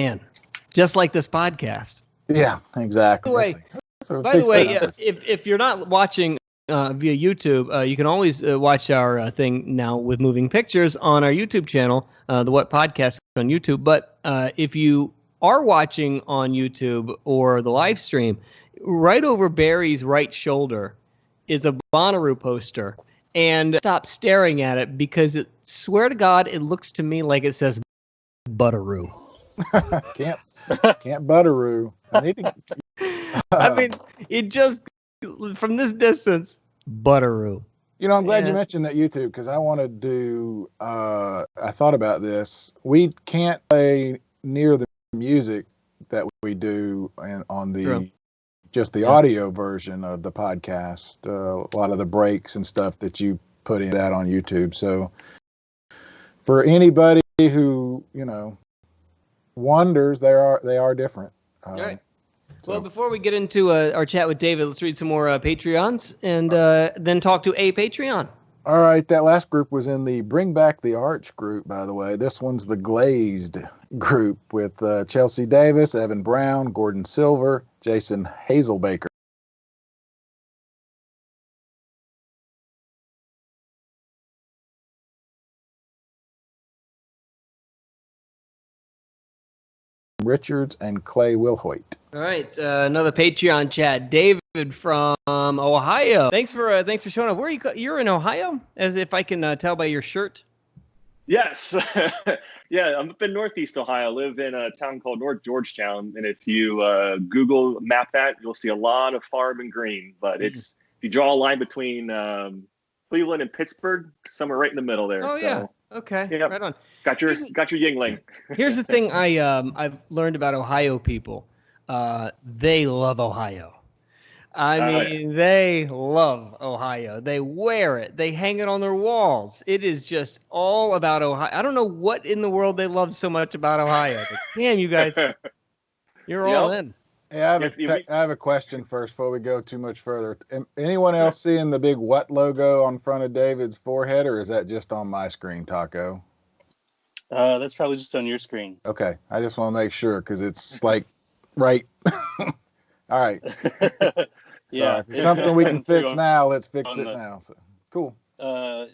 just like this podcast. Yeah, exactly. By the way, if you're not watching via YouTube, you can always watch our thing now with moving pictures on our YouTube channel, the What Podcast on YouTube. But if you are watching on YouTube or the live stream, right over Barry's right shoulder is a Bonnaroo poster. And stop staring at it because swear to God, it looks to me like it says Butteroo. Can't Butteroo. I need to. I mean, it just from this distance, Butteroo. I'm glad you mentioned that YouTube, because I want to do. I thought about this. We can't play near the music that we do on the True. just the audio version of the podcast. A lot of the breaks and stuff that you put in that on YouTube. So for anybody who wonders, they are different. All right. Well, before we get into our chat with David, let's read some more Patreons and then talk to a Patreon. All right, that last group was in the Bring Back the Arch group, by the way. This one's the Glazed group with Chelsea Davis, Evan Brown, Gordon Silver, Jason Hazelbaker. Richards and Clay Wilhoit. All right, another Patreon chat. David from Ohio. Thanks for showing up. Where are you? You're in Ohio, as if I can tell by your shirt. Yes, yeah. I'm up in Northeast Ohio. I live in a town called North Georgetown, and if you Google map that, you'll see a lot of farm and green. But it's if you draw a line between Cleveland and Pittsburgh, somewhere right in the middle there. Oh, yeah. Okay. Yeah. Right on. Got your Yingling. Here's the thing I've learned about Ohio people. They love Ohio. I mean, they love Ohio. They wear it. They hang it on their walls. It is just all about Ohio. I don't know what in the world they love so much about Ohio. But damn, you guys, you're all in. Hey, I have a question first before we go too much further. Anyone else seeing the big "what" logo on front of David's forehead, or is that just on my screen, Taco? That's probably just on your screen. Okay, I just want to make sure because it's like right. All right. Yeah, if it's something we can fix now, let's fix it now. So cool. All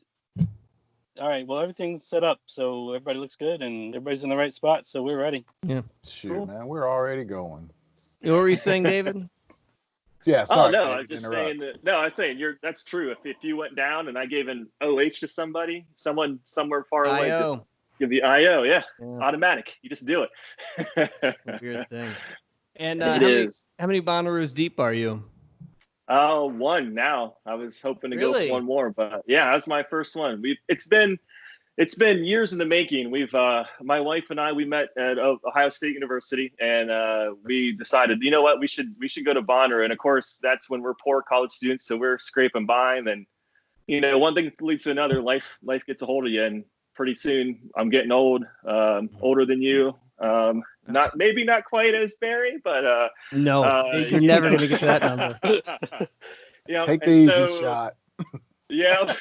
right. Well, everything's set up, so everybody looks good and everybody's in the right spot, so we're ready. Yeah. Shoot, man, we're already going. What were you saying, David? Yeah. Sorry, no, I was just saying that. No, I was saying that's true. If you went down and I gave an OH to somebody, someone somewhere far away, just give the IO. Yeah, automatic. You just do it. Weird thing. And how many Bonnaroos deep are you? Oh, one now. I was hoping to go for one more, but yeah, that's my first one. It's been years in the making. My wife and I, we met at Ohio State University, and we decided, you know what, we should go to Bonnaroo. And of course, that's when we're poor college students, so we're scraping by. And then, one thing leads to another. Life gets a hold of you, and pretty soon I'm getting old, older than you. Maybe not quite as Barry, but no, you're never going to get to that number. Take the easy shot. Yeah.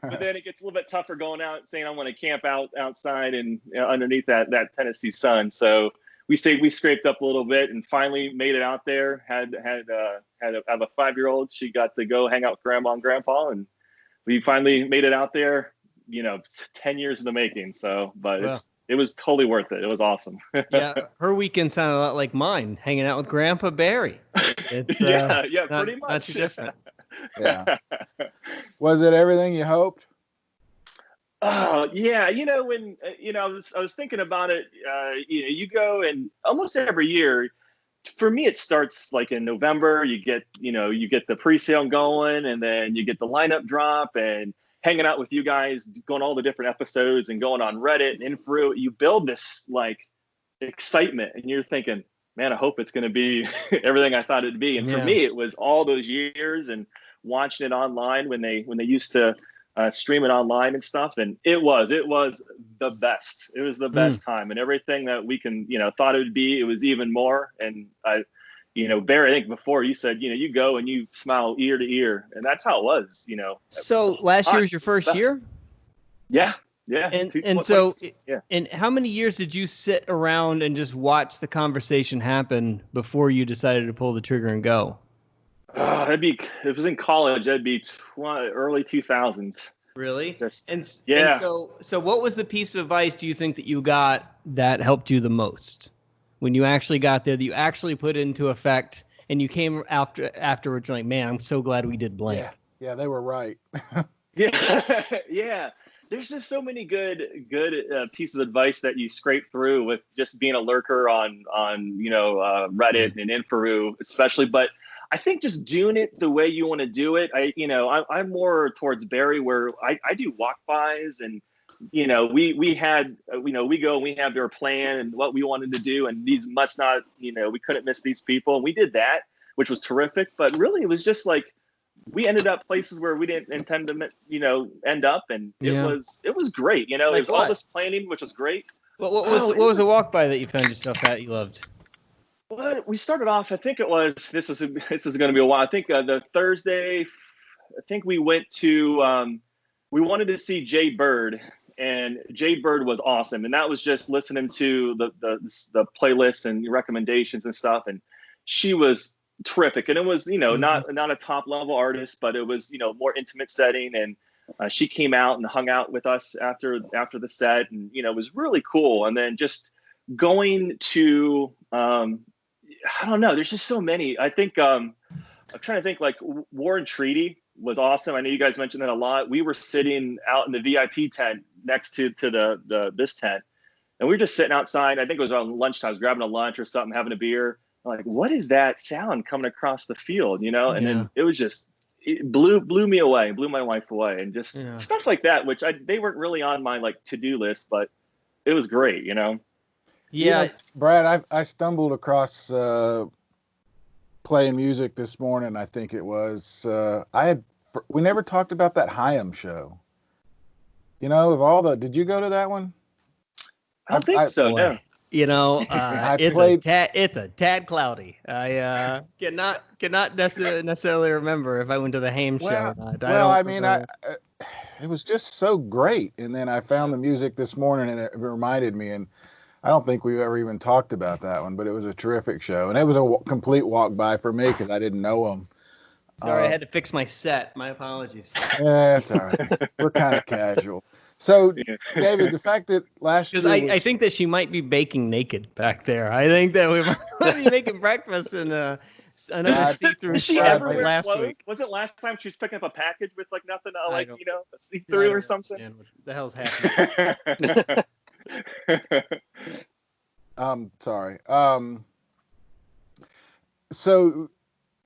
But then it gets a little bit tougher going out, saying I want to camp outside and underneath that Tennessee sun. So we scraped up a little bit and finally made it out there. Had a 5-year-old. She got to go hang out with grandma and grandpa, and we finally made it out there. 10 years in the making. So, but it was totally worth it. It was awesome. Yeah, her weekend sounded a lot like mine, hanging out with Grandpa Barry. It's, pretty much. Not too different. Yeah. Was it everything you hoped? Yeah. When I was thinking about it. You go, and almost every year, for me, it starts like in November. You get the pre-sale going, and then you get the lineup drop, and hanging out with you guys, going all the different episodes, and going on Reddit and through. You build this like excitement, and you're thinking, man, I hope it's going to be everything I thought it'd be. And for me, it was all those years and watching it online when they used to stream it online and stuff. And it was the best. It was the best time, and everything that we can, thought it would be, it was even more. And Barry, I think before you said, you go and you smile ear to ear, and that's how it was, So last year was your first year? Yeah. Yeah. And how many years did you sit around and just watch the conversation happen before you decided to pull the trigger and go? If it was in college, that'd be early 2000s. Really? And so what was the piece of advice do you think that you got that helped you the most when you actually got there, that you actually put into effect, and you came afterwards like, man, I'm so glad we did blank. Yeah, they were right. Yeah. There's just so many good pieces of advice that you scrape through with just being a lurker on Reddit and Inferoo especially. But I think just doing it the way you want to do it. I'm more towards Barry, where I do walk-bys and we had, we go and we have their plan and what we wanted to do, and these must not, we couldn't miss these people. And we did that, which was terrific. But really, it was just like, we ended up places where we didn't intend to, end up. And it was great. It was all this planning, which was great. What was a walk by that you found yourself at you loved? Well, we started off, I think it was, this is going to be a while. I think the Thursday, I think we went to, we wanted to see Jay Bird, and Jay Bird was awesome. And that was just listening to the playlist and recommendations and stuff. And she was terrific. And it was, not a top level artist, but it was, more intimate setting. And she came out and hung out with us after the set, and, it was really cool. And then just going to, I don't know, there's just so many. I think, I'm trying to think, like War and Treaty was awesome. I know you guys mentioned that a lot. We were sitting out in the VIP tent next to this tent, and we were just sitting outside. I think it was around lunchtime. I was grabbing a lunch or something, having a beer. I'm like, what is that sound coming across the field? And then it was just, it blew me away, blew my wife away, and just stuff like that, which they weren't really on my like to-do list, but it was great, Yeah, Brad, I stumbled across playing music this morning. I think it was we never talked about that Hyam show. Did you go to that one? I don't think so. No. It's a tad cloudy. I cannot necessarily remember if I went to the Hyam show or not. It was just so great. And then I found the music this morning, and it reminded me, and I don't think we've ever even talked about that one, but it was a terrific show. And it was a complete walk by for me because I didn't know him. Sorry, I had to fix my set. My apologies. Yeah, it's all right. We're kind of casual. So, David, the fact that last year... Because I think that she might be baking naked back there. I think that we might be making breakfast in another see-through shirt like last week. Was it last time she was picking up a package with like nothing, a see-through or something? What the hell's happening? Sorry. So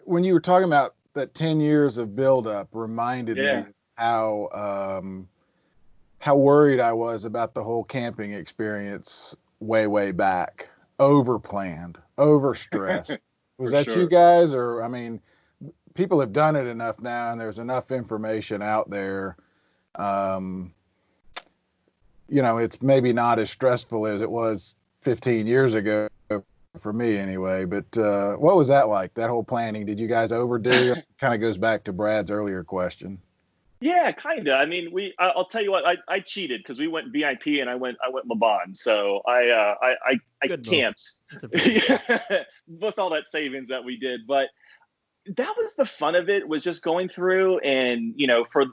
when you were talking about that 10 years of buildup reminded me how worried I was about the whole camping experience way back. Overplanned, overstressed. Was that you guys? Or, people have done it enough now, and there's enough information out there. It's maybe not as stressful as it was 15 years ago for me anyway, but what was that like, that whole planning? Did you guys overdo? It kind of goes back to Brad's earlier question. Yeah, kind of. I'll tell you what, I cheated because we went VIP and I went Le Bon. So I camped with all that savings that we did. But that was the fun of it, was just going through and, for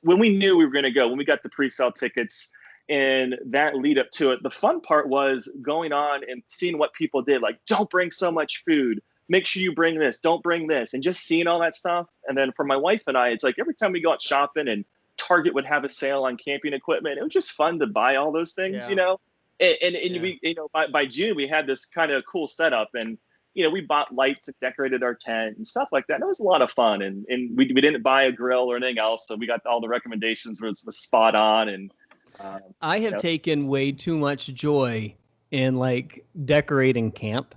when we knew we were going to go, when we got the pre-sale tickets and that lead up to it, the fun part was going on and seeing what people did. Like, don't bring so much food. Make sure you bring this, don't bring this, and just seeing all that stuff. And then for my wife and I, it's like every time we go out shopping and Target would have a sale on camping equipment, it was just fun to buy all those things, we, by June we had this kind of cool setup, and, we bought lights and decorated our tent and stuff like that. And it was a lot of fun. And we didn't buy a grill or anything else. So we got all the recommendations was spot on. And I have taken way too much joy in like decorating camp.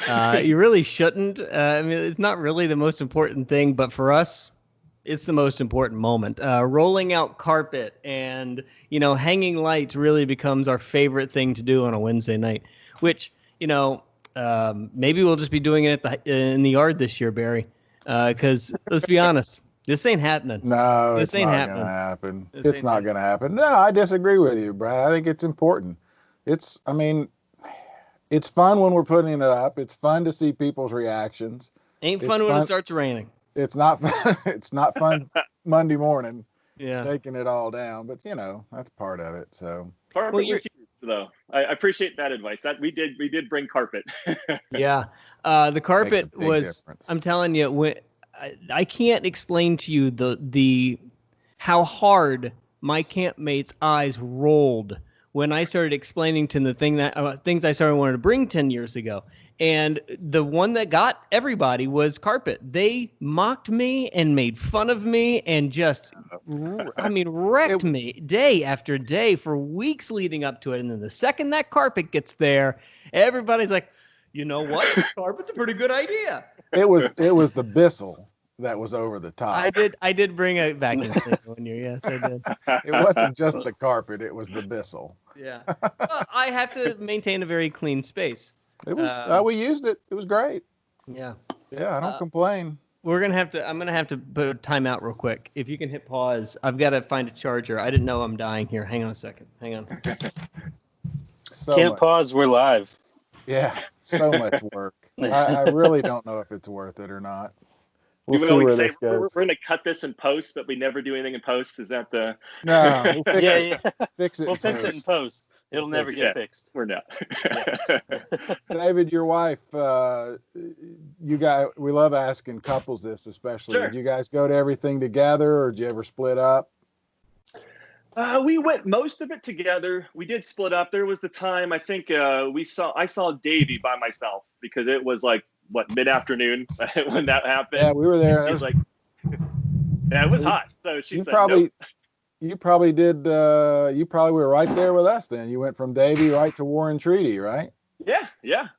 You really shouldn't. It's not really the most important thing, but for us, it's the most important moment. Rolling out carpet and, hanging lights really becomes our favorite thing to do on a Wednesday night, which, maybe we'll just be doing it in the yard this year, Barry. Because let's be honest, this ain't happening. No, it's not going to happen. It's not going to happen. No, I disagree with you, Brad. I think it's important. It's fun when we're putting it up. It's fun to see people's reactions. Ain't fun when it starts raining. It's not fun. It's not fun Monday morning. Yeah, taking it all down. But that's part of it. So though, I appreciate that advice. That we did bring carpet. Yeah, the carpet was. Difference. I'm telling you, I can't explain to you the how hard my campmates' eyes rolled when I started explaining to them things I started wanting to bring 10 years ago. And the one that got everybody was carpet. They mocked me and made fun of me and just, wrecked me day after day for weeks leading up to it. And then the second that carpet gets there, everybody's like, you know what? This carpet's a pretty good idea. It was the Bissell that was over the top. I did bring a vacuum cleaner one year. Yes, I did. It wasn't just the carpet; it was the Bissell. Yeah. Well, I have to maintain a very clean space. It was. We used it. It was great. Yeah. Yeah, I don't complain. I'm gonna have to put a timeout real quick. If you can hit pause, I've got to find a charger. I didn't know I'm dying here. Hang on a second. Hang on. Can't pause. We're live. Yeah, so much work. I really don't know if it's worth it or not. We'll see where this goes. We're going to cut this in post, but we never do anything in post. Is that the? No. We'll fix it. We'll fix it in post. It'll never get fixed. We're not. David, your wife, you guys, we love asking couples this, especially. Sure. Did you guys go to everything together, or did you ever split up? We went most of it together. We did split up. There was the time I think I saw Davey by myself because it was like mid-afternoon when that happened. Yeah, we were there. She's like, yeah, it was hot. So she said, nope. You probably were right there with us then. You went from Davey right to Warren Treaty, right? Yeah. Have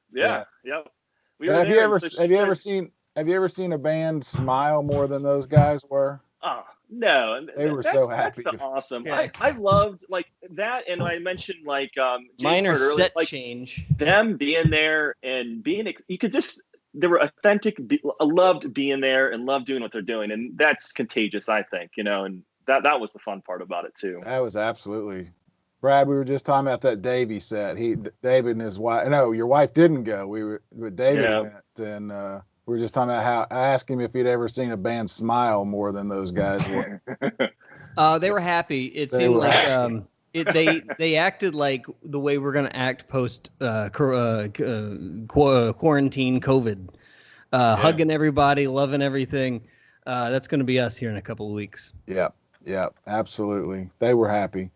you ever seen a band smile more than those guys were? Oh, no. They were so happy. That's awesome. Yeah. I loved like that. And I mentioned like minor set like, change. Them being there and you could just, they were authentic. I loved being there and loved doing what they're doing. And that's contagious, I think, and that was the fun part about it too. That was absolutely. Brad, we were just talking about that Davey set. David and his wife, no, your wife didn't go. David went, and we were just talking about how I asked him if he'd ever seen a band smile more than those guys were. They were happy. It seemed like they acted like the way we're going to act post quarantine COVID, hugging everybody, loving everything. That's going to be us here in a couple of weeks. Yeah, absolutely. They were happy.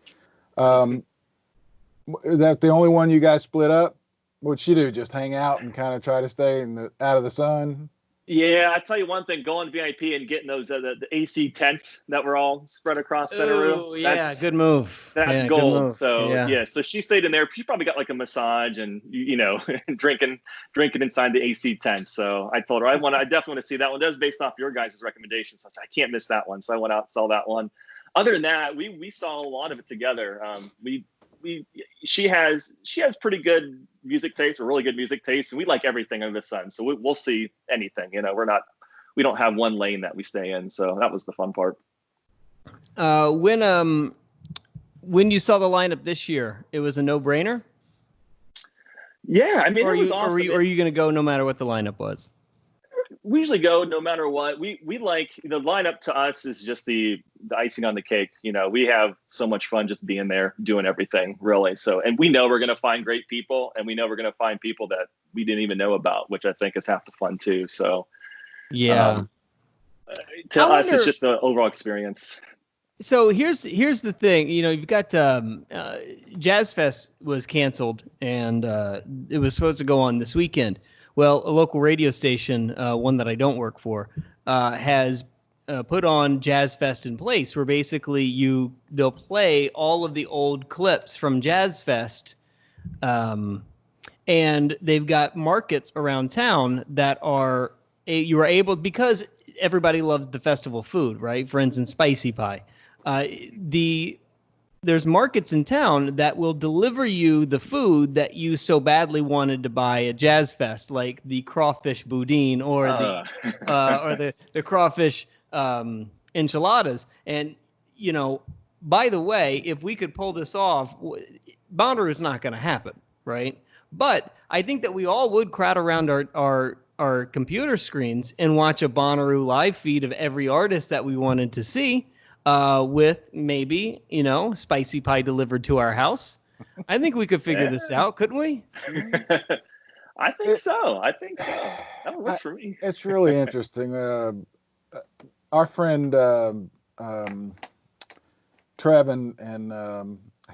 Is that the only one you guys split up? What'd she do? Just hang out and kind of try to stay out of the sun? Yeah, I tell you one thing: going to VIP and getting those the AC tents that were all spread across Septemberoo. Yeah, good move. That's gold. So so she stayed in there. She probably got like a massage and drinking inside the AC tent. So I told her I definitely want to see that one. That was based off your guys' recommendations. So I said I can't miss that one. So I went out and saw that one. Other than that, we saw a lot of it together. She has pretty good music taste, or really good music taste, and we like everything under the sun. So we'll see anything. We don't have one lane that we stay in. So that was the fun part. When you saw the lineup this year, it was a no-brainer. Yeah, I mean, it was awesome. Or are you going to go no matter what the lineup was? We usually go no matter what. We like the lineup. To us is just the icing on the cake. We have so much fun just being there, doing everything really. So, and we know we're going to find great people, and we know we're going to find people that we didn't even know about, which I think is half the fun too. So yeah, to us, it's just the overall experience. So here's the thing. You've got Jazz Fest was canceled, and it was supposed to go on this weekend. Well, a local radio station, one that I don't work for, has put on Jazz Fest in place, where basically they'll play all of the old clips from Jazz Fest, and they've got markets around town that you are able, because everybody loves the festival food, right? For instance, spicy pie. There's markets in town that will deliver you the food that you so badly wanted to buy at Jazz Fest, like the crawfish boudin or the crawfish enchiladas. And by the way, if we could pull this off, Bonnaroo is not going to happen, right? But I think that we all would crowd around our computer screens and watch a Bonnaroo live feed of every artist that we wanted to see. With maybe, spicy pie delivered to our house. I think we could figure this out, couldn't we? I think so. That works for me. It's really interesting. Our friend Trevin and I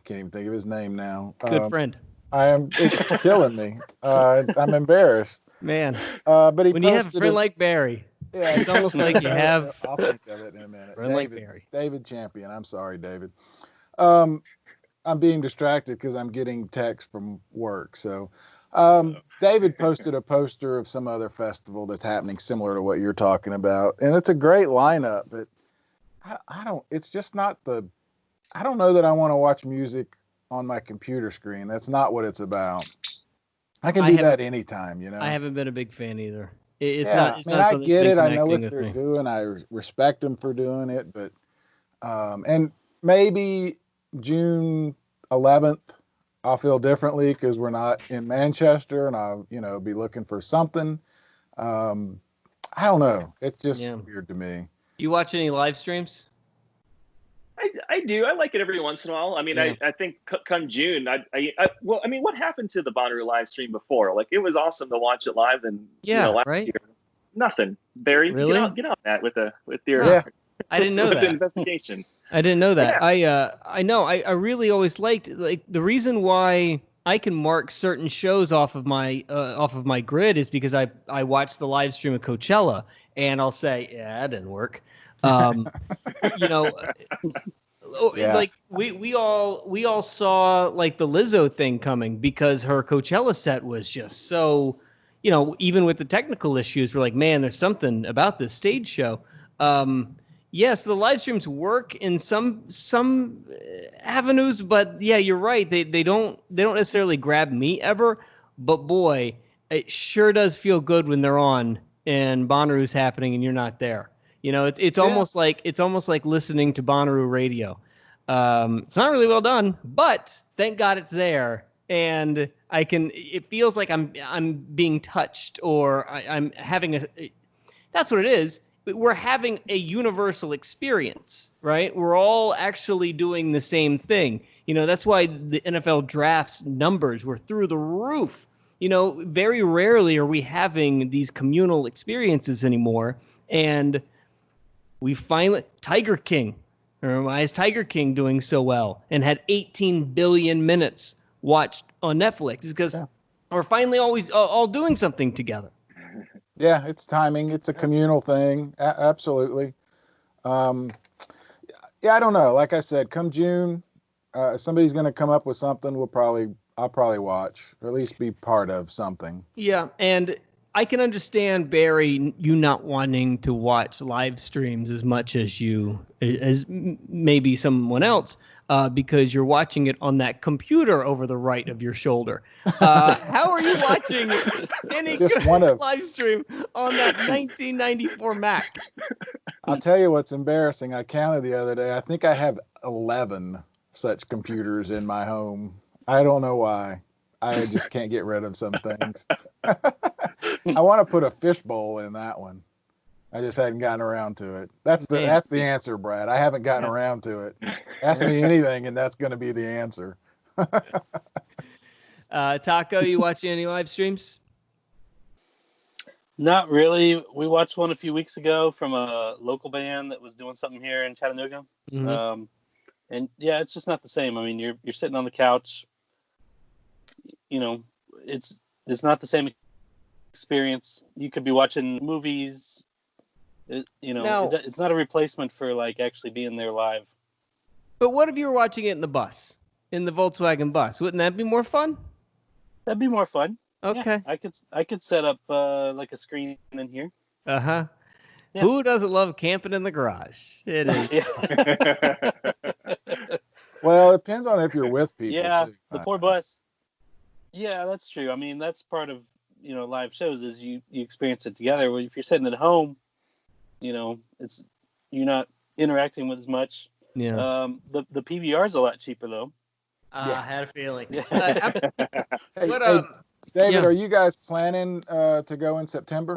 can't even think of his name now. Good friend. I am. It's killing me. I'm embarrassed. Man, But he when you have a posted friend like Barry, yeah, it's almost like you have I'll think of it in a minute. friend like Barry. David Champion. I'm sorry, David. I'm being distracted because I'm getting text from work. So, David posted a poster of some other festival that's happening similar to what you're talking about, and it's a great lineup. But I don't. It's just not the. I don't know that I want to watch music on my computer screen. That's not what it's about. I can do that anytime, you know. I haven't been a big fan either. It's yeah, not. It's I mean, not I something get that's it. been I know what connecting they're with me. doing. I respect them for doing it, but and maybe June 11th, I'll feel differently because we're not in Manchester, and I'll be looking for something. I don't know. It's just weird to me. You watch any live streams? I do. I like it every once in a while. I mean, I think come June, well, I mean, what happened to the Bonnaroo live stream before? Like, it was awesome to watch it live, and last year, nothing. Barry, really? get on that with your I didn't know with that the investigation. I didn't know that. Yeah. I know. I really always liked the reason why I can mark certain shows off of my grid is because I watched the live stream of Coachella, and I'll say, yeah, that didn't work. Like we all saw like the Lizzo thing coming because her Coachella set was just so, even with the technical issues, we're like, man, there's something about this stage show. Yes, the live streams work in some avenues, but yeah, you're right. They don't necessarily grab me ever, but boy, it sure does feel good when they're on and Bonnaroo's happening and you're not there. It's almost like listening to Bonnaroo radio. It's not really well done, but thank God it's there, and it feels like I'm being touched, or I'm having that's what it is. We're having a universal experience, right? We're all actually doing the same thing. That's why the NFL draft's numbers were through the roof. Very rarely are we having these communal experiences anymore, and we finally Tiger King. Why is Tiger King doing so well and had 18 billion minutes watched on Netflix? It's because we're finally always all doing something together. Yeah, it's timing. It's a communal thing. Absolutely. I don't know. Like I said, come June, somebody's going to come up with something. I'll probably watch, or at least be part of something. Yeah, and I can understand, Barry, you not wanting to watch live streams as much as maybe someone else, because you're watching it on that computer over the right of your shoulder. How are you watching any live stream on that 1994 Mac? I'll tell you what's embarrassing. I counted the other day. I think I have 11 such computers in my home. I don't know why. I just can't get rid of some things. I want to put a fishbowl in that one. I just hadn't gotten around to it. That's the answer, Brad. I haven't gotten around to it. Ask me anything, and that's going to be the answer. Taco, you watching any live streams? Not really. We watched one a few weeks ago from a local band that was doing something here in Chattanooga. Mm-hmm. And yeah, it's just not the same. I mean, you're sitting on the couch. It's not the same experience. You could be watching movies. It's not a replacement for like actually being there live. But what if you were watching it in the bus, in the Volkswagen bus? Wouldn't that be more fun? That'd be more fun. Okay. Yeah, I could set up like a screen in here. Uh-huh. Yeah. Who doesn't love camping in the garage? It is. Well, it depends on if you're with people. Yeah, too. The poor bus. Yeah, that's true. I mean, that's part of live shows is you experience it together. Well, if you're sitting at home, you're not interacting with as much. Yeah. The PVR is a lot cheaper though. I had a feeling. David, are you guys planning to go in September?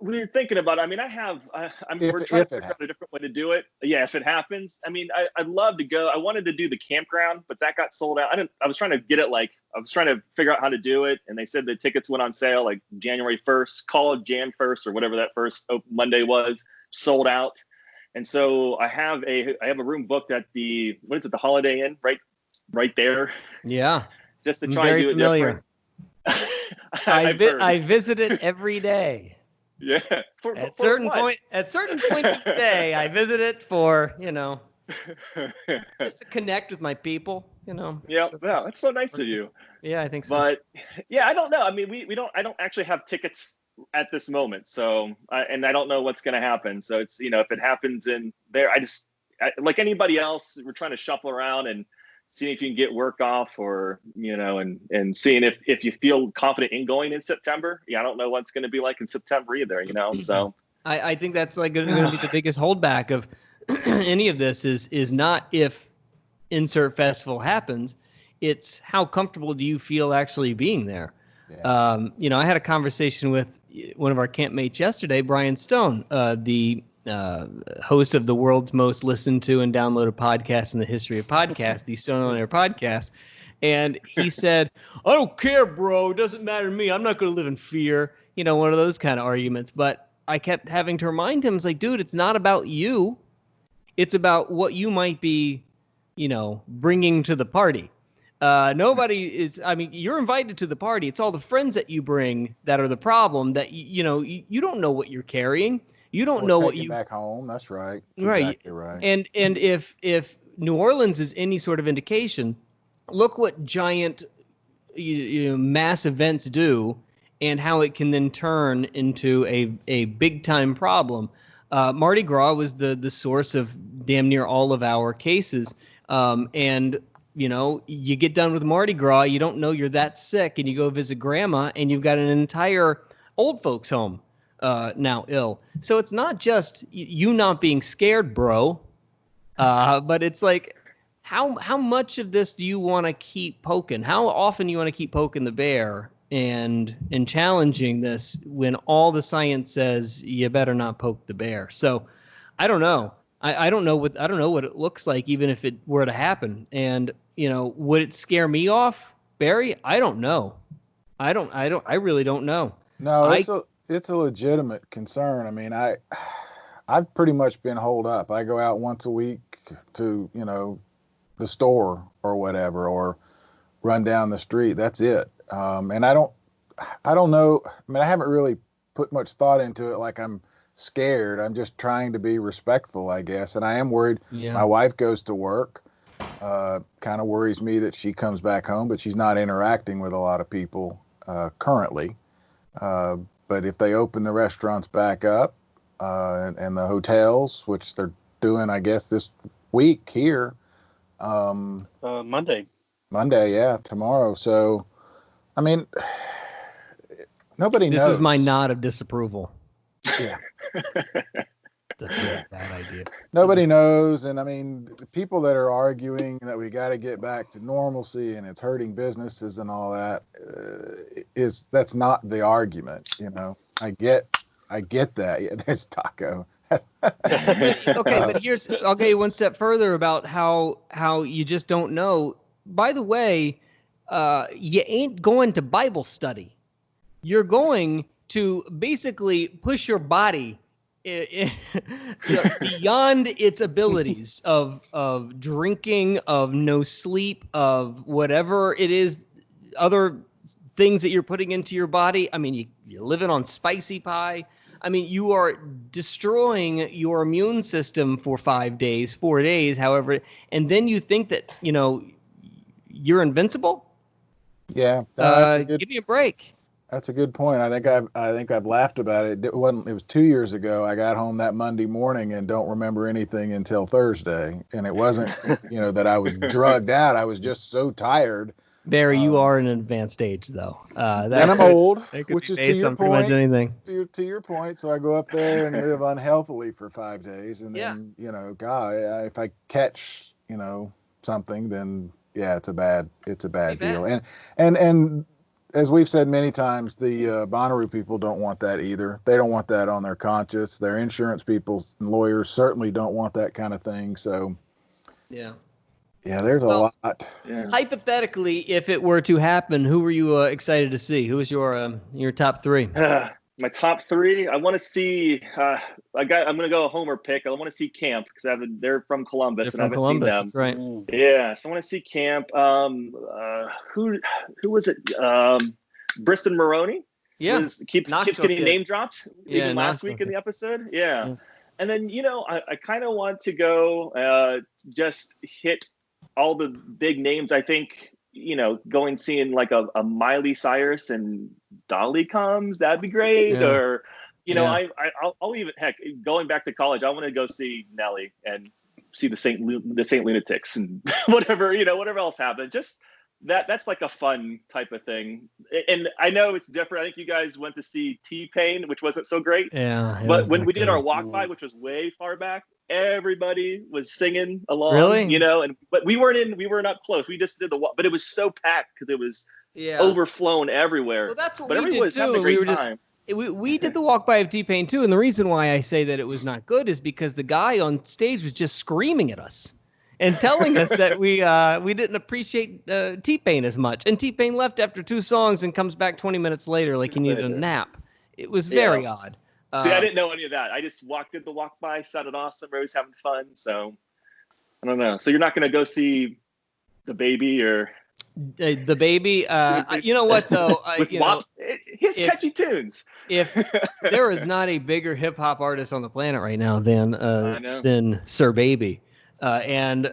We were thinking about it. I mean, we're trying to figure out a different way to do it. Yeah, if it happens. I mean, I'd love to go. I wanted to do the campground, but that got sold out. I was trying to get it I was trying to figure out how to do it, and they said the tickets went on sale like January 1st, call it Jan 1st or whatever that first Monday was, sold out. And so I have a room booked at the Holiday Inn right right there. Yeah. Just to I'm try and very do familiar. it different. I visit it every day. Yeah. At For certain what? points of the day, I visit it for, just to connect with my people, Yeah, So yeah, that's so nice of you. Yeah, I think so. But yeah, I don't know. I mean, I don't actually have tickets at this moment. So, and I don't know what's going to happen. So it's, if it happens in there, like anybody else, we're trying to shuffle around and seeing if you can get work off or, and seeing if you feel confident in going in September. Yeah. I don't know what's going to be like in September either, so. I think that's like going to be the biggest holdback of any of this is not if insert festival happens, it's how comfortable do you feel actually being there. Yeah. I had a conversation with one of our campmates yesterday, Brian Stone, the host of the world's most listened to and downloaded podcast in the history of podcasts, the Stone on Air podcast. And he said, I don't care, bro. It doesn't matter to me. I'm not going to live in fear. One of those kind of arguments. But I kept having to remind him, it's like, dude, it's not about you. It's about what you might be, bringing to the party. Nobody is, you're invited to the party. It's all the friends that you bring that are the problem that, you don't know what you're carrying. You don't know what you back home. That's right. That's right. Exactly right. And if New Orleans is any sort of indication, look what giant, mass events do and how it can then turn into a big time problem. Mardi Gras was the source of damn near all of our cases. And you get done with Mardi Gras, you don't know you're that sick, and you go visit grandma, and you've got an entire old folks home now ill. So it's not just you not being scared, bro, but it's like how much of this do you want to keep poking? How often do you want to keep poking the bear and challenging this when all the science says you better not poke the bear? So I don't know. I don't know what it looks like, even if it were to happen. And would it scare me off, Barry? I don't know. I really don't know. No, it's a legitimate concern. I mean, I've pretty much been holed up. I go out once a week to the store or whatever, or run down the street. That's it. And I don't know. I mean, I haven't really put much thought into it. Like I'm scared. I'm just trying to be respectful, I guess. And I am worried. Yeah. My wife goes to work. Kind of worries me that she comes back home, but she's not interacting with a lot of people currently. But if they open the restaurants back up and the hotels, which they're doing, I guess, this week here. Monday, yeah, tomorrow. So, I mean, nobody knows. This is my nod of disapproval. Yeah. Bad idea. Nobody knows. And I mean, the people that are arguing that we got to get back to normalcy and it's hurting businesses and all that, that's not the argument. I get that. Yeah, there's Taco. Okay, but I'll get you one step further about how you just don't know. By the way, you ain't going to Bible study. You're going to basically push your body beyond its abilities of drinking, of no sleep, of whatever it is, other things that you're putting into your body. I mean, you're living on spicy pie. I mean, you are destroying your immune system for 4 days, however, and then you think that, you're invincible? Yeah. Give me a break. That's a good point. I think I've laughed about it. It was 2 years ago. I got home that Monday morning and don't remember anything until Thursday. And it wasn't, that I was drugged out. I was just so tired. Barry, you are in an advanced age, though. And I'm old, which is to your point. Anything. To your point. So I go up there and live unhealthily for 5 days, and then God, if I catch something, then yeah, it's a bad deal. And as we've said many times, the Bonnaroo people don't want that either. They don't want that on their conscience. Their insurance people and lawyers certainly don't want that kind of thing. So yeah. Yeah, there's a lot. Yeah. Hypothetically, if it were to happen, who were you excited to see? Who was your top three? My top three. I want to see. I'm going to go a homer pick. I want to see Camp because they're from Columbus They're and I from haven't Columbus, seen them. that's right. Yeah, so I want to see Camp. Who was it? Briston Maroney. Yeah, keeps Knoxville getting kid. name dropped. Yeah, even last Knoxville week in the kid. episode. Yeah. Yeah. And then I kind of want to go just hit all the big names. I think going seeing like a Miley Cyrus and Dolly comes, that'd be great. Yeah. Or Yeah. I'll even going back to college. I want to go see Nelly and see the Saint Lunatics and whatever else happened. Just that's like a fun type of thing. And I know it's different. I think you guys went to see T-Pain, which wasn't so great. Yeah. But when we did our walk by, which was way far back, everybody was singing along. Really? But we weren't up close. We just did the walk, but it was so packed because it was overflown everywhere. Well, that's what but we everyone did was too. having a great time. We did the walk by of T-Pain too, and the reason why I say that it was not good is because the guy on stage was just screaming at us and telling us that we didn't appreciate T-Pain as much. And T-Pain left after 2 songs and comes back 20 minutes later like he needed a nap. It was very odd. See, I didn't know any of that. I just did the walk by, sounded awesome. I was having fun. So I don't know. So you're not going to go see the baby or the baby? You know what though? He has catchy tunes. If there is not a bigger hip hop artist on the planet right now than Sir Baby. Once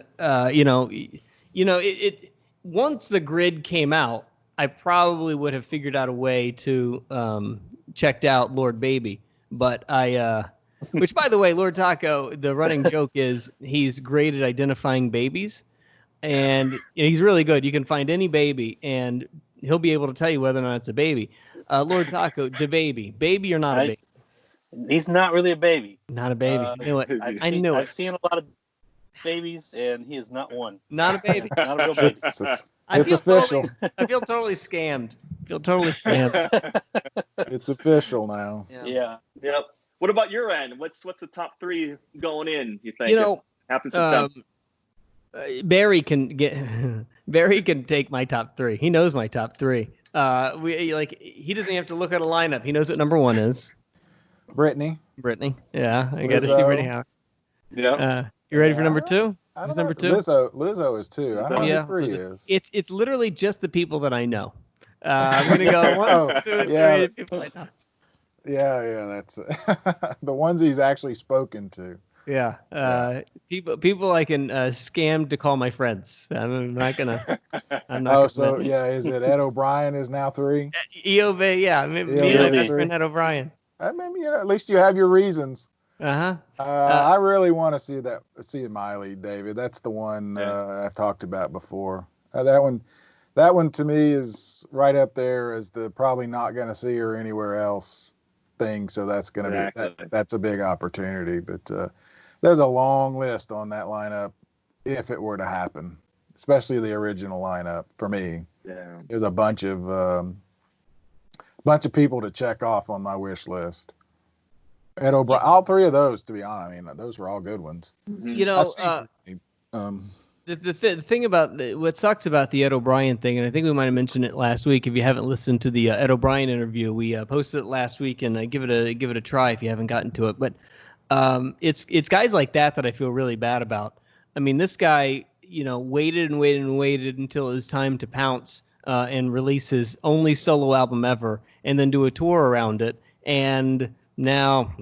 the grid came out, I probably would have figured out a way to checked out Lord Baby, but which by the way, Lord Taco, the running joke is he's great at identifying babies, and he's really good. You can find any baby, and he'll be able to tell you whether or not it's a baby. Lord Taco, the baby or not a baby? He's not really a baby. Not a baby. I knew it. I've seen a lot of babies, and he is not one. Not a baby. Not a real baby. It's official. I feel totally scammed. It's official now. Yeah. Yep. What about your end? What's the top 3 going in? You think? Happens September. Barry can take my top 3. He knows my top 3. He doesn't have to look at a lineup. He knows what number 1 is. Brittany. Yeah, I got to see Brittany Howard. Yeah. You ready for number 2? Who's number 2? Lizzo is 2. I don't know who 3 is. It's literally just the people that I know. I'm gonna go 1, 2, 3 people I know. Yeah, that's the ones he's actually spoken to. Yeah. People I can scam to call my friends. I'm not gonna. Is it Ed O'Brien is now 3? EOB, yeah. Me and my best friend Ed O'Brien. I mean, at least you have your reasons. I really want to see Miley, David. That's the one I've talked about before. That one to me is right up there as the probably not going to see her anywhere else thing. So that's going to be that's a big opportunity. But there's a long list on that lineup if it were to happen, especially the original lineup for me. Yeah, there's a bunch of people to check off on my wish list. Ed O'Brien, all 3 of those, to be honest, I mean, those were all good ones. The thing about what sucks about the Ed O'Brien thing, and I think we might have mentioned it last week. If you haven't listened to the Ed O'Brien interview, we posted it last week, and give it a try if you haven't gotten to it. But it's guys like that I feel really bad about. I mean, this guy, waited until it was time to pounce and release his only solo album ever, and then do a tour around it, and now.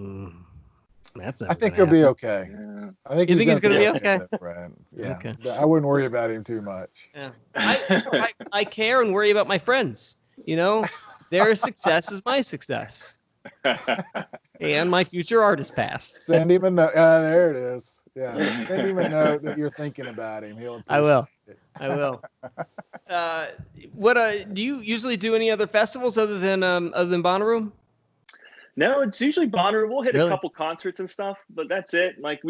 I think he'll be okay. Yeah. I think he's going to be okay. Right. Yeah. Okay. I wouldn't worry about him too much. Yeah. I care and worry about my friends. Their success is my success, and my future artist pass. Send him a note. There it is. Yeah. Send him a note that you're thinking about him. He'll. I will. It. I will. Do you usually do any other festivals other than Bonnaroo? No, it's usually Bonnaroo. We'll hit a couple concerts and stuff, but that's it. Like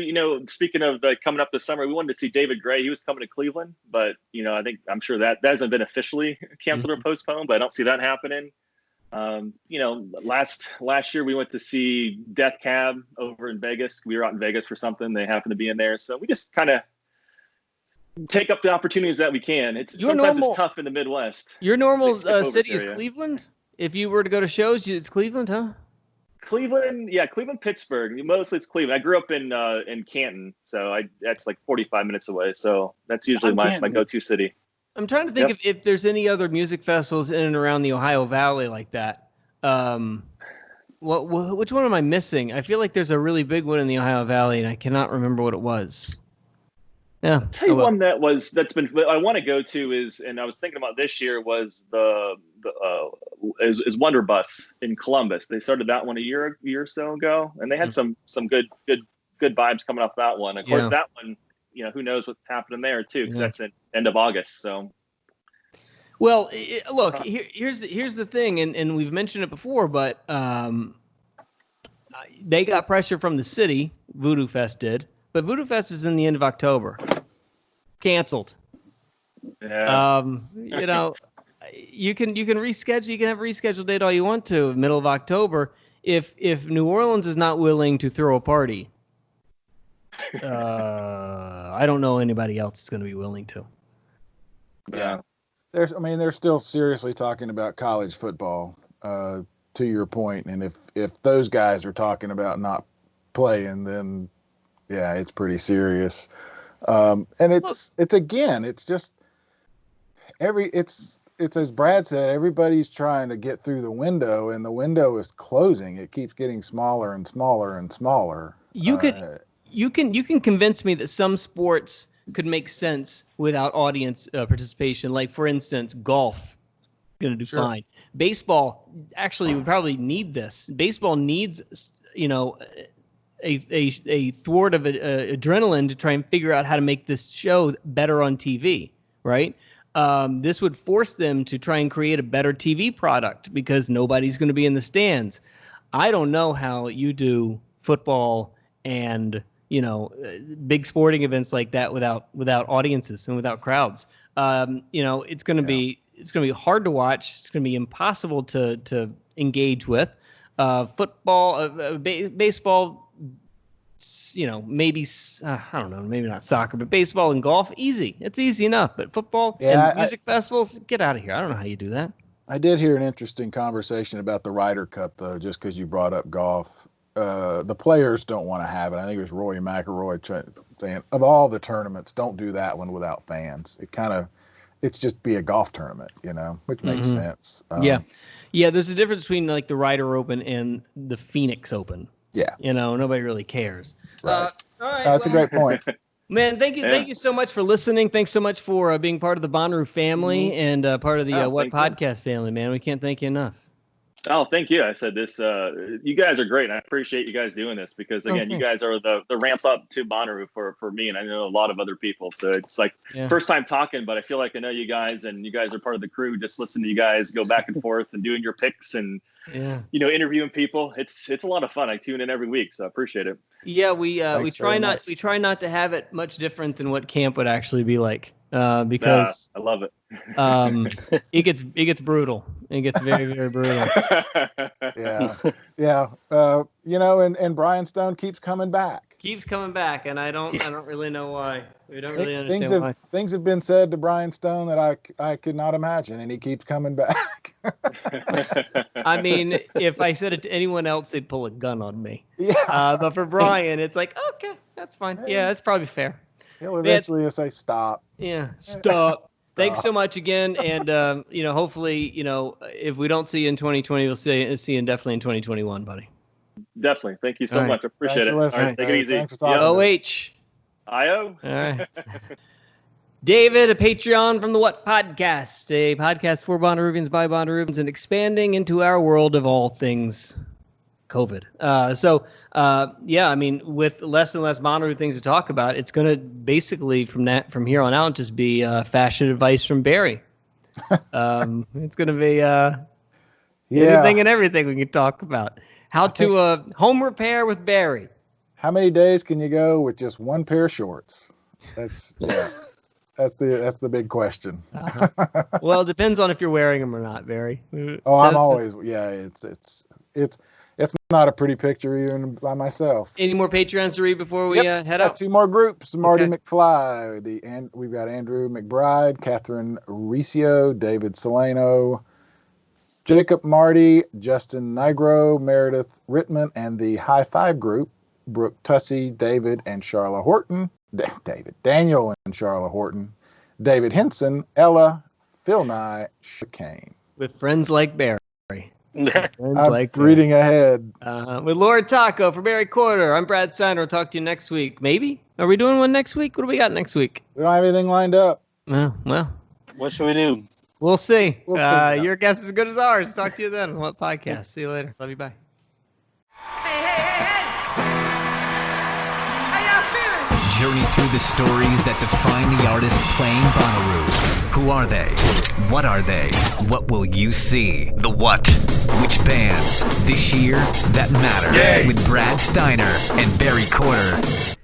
speaking of coming up this summer, we wanted to see David Gray. He was coming to Cleveland, but I'm sure that hasn't been officially canceled or postponed, but I don't see that happening. Last year we went to see Death Cab over in Vegas. We were out in Vegas for something. They happened to be in there, so we just kind of take up the opportunities that we can. It's tough in the Midwest. Your normal city is Cleveland. If you were to go to shows, it's Cleveland, huh? Cleveland, yeah, Cleveland, Pittsburgh. Mostly it's Cleveland. I grew up in Canton, so that's like 45 minutes away. So that's usually my go-to city. I'm trying to think if there's any other music festivals in and around the Ohio Valley like that. Which one am I missing? I feel like there's a really big one in the Ohio Valley, and I cannot remember what it was. Yeah, I'll tell you one that's been I want to go to is, and I was thinking about this year, was is Wonder Bus in Columbus. They started that one a year or so ago, and they had some good vibes coming off that one. Of course, that one, who knows what's happening there too, because that's in end of August. So, well, look, here's the thing, and we've mentioned it before, but they got pressure from the city. Voodoo Fest did. But Voodoo Fest is in the end of October. Canceled. Yeah. You can reschedule. You can have a rescheduled date all you want to, middle of October. If New Orleans is not willing to throw a party, I don't know anybody else is going to be willing to. Yeah. They're still seriously talking about college football, to your point. And if those guys are talking about not playing, then yeah, it's pretty serious. And it's just it's as Brad said, everybody's trying to get through the window, and the window is closing. It keeps getting smaller and smaller and smaller. You can convince me that some sports could make sense without audience participation. Like, for instance, golf, going to do fine. Baseball actually would probably need this. Baseball needs, a thwart of adrenaline to try and figure out how to make this show better on TV, right? This would force them to try and create a better TV product because nobody's going to be in the stands. I don't know how you do football and big sporting events like that without audiences and without crowds. It's going to be hard to watch. It's going to be impossible to engage with. Football, baseball. Maybe I don't know, maybe not soccer, but baseball and golf, easy. It's easy enough. But football and music festivals, get out of here. I don't know how you do that. I did hear an interesting conversation about the Ryder Cup, though, just because you brought up golf. The players don't want to have it. I think it was Rory McIlroy saying, of all the tournaments, don't do that one without fans. It's just be a golf tournament, which makes sense. Yeah. There's a difference between like the Ryder Open and the Phoenix Open. Yeah. Nobody really cares. Right. All right. That's a great point. Man, thank you. Yeah. Thank you so much for listening. Thanks so much for being part of the Bonnaroo family and part of the What Podcast family, man. We can't thank you enough. Oh, thank you. I said this. You guys are great. And I appreciate you guys doing this because, again, you guys are the ramp up to Bonnaroo for me, and I know a lot of other people. So it's like first time talking, but I feel like I know you guys, and you guys are part of the crew. Just listening to you guys go back and forth and doing your picks and interviewing people. It's a lot of fun. I tune in every week, so I appreciate it. Yeah, we try not to have it much different than what camp would actually be like. Because I love it. It gets brutal. It gets very, very brutal. Yeah. And Brian Stone keeps coming back. And I don't really know why. We don't really understand why. Things have been said to Brian Stone that I could not imagine, and he keeps coming back. I mean, if I said it to anyone else, they'd pull a gun on me. Yeah. But for Brian, it's like, okay, that's fine. Yeah, that's probably fair. He'll eventually say stop. Yeah, stop. Thanks so much again, and hopefully, if we don't see you in 2020, we'll see you definitely in 2021, buddy. Definitely. Thank you so much. I appreciate it. All right, take it easy. Thanks for talking. OH. IO. All right. David, a Patreon from the What Podcast, a podcast for Bonnaroovians by Bonnaroovians, and expanding into our world of all things COVID. With less and less Bonnaroo things to talk about, it's going to basically from here on out just be fashion advice from Barry. It's going to be anything and everything we can talk about. How to home repair with Barry. How many days can you go with just one pair of shorts? That's the big question. Well, it depends on if you're wearing them or not, Barry. Oh, I'm always it's not a pretty picture even by myself. Any more Patreons to read before we head out? 2 more groups. Marty McFly, we've got Andrew McBride, Catherine Riccio, David Solano, Jacob Marty, Justin Nigro, Meredith Rittman, and the High Five Group, Brooke Tussey, David and Charla Horton, Daniel and Charla Horton, David Henson, Ella, Phil Nye, Kane. With friends like Barry. I'm reading ahead. With Lord Taco for Barry Corder. I'm Brad Steiner. We'll talk to you next week. Maybe? Are we doing one next week? What do we got next week? We don't have anything lined up. Well. What should we do? We'll see. We'll your guess is as good as ours. Talk to you then. What podcast? See you later. Love you. Bye. Journey through the stories that define the artists playing Bonnaroo. Who are they? What are they? What will you see? The what? Which bands this year that matter? With Brad Steiner and Barry Corder.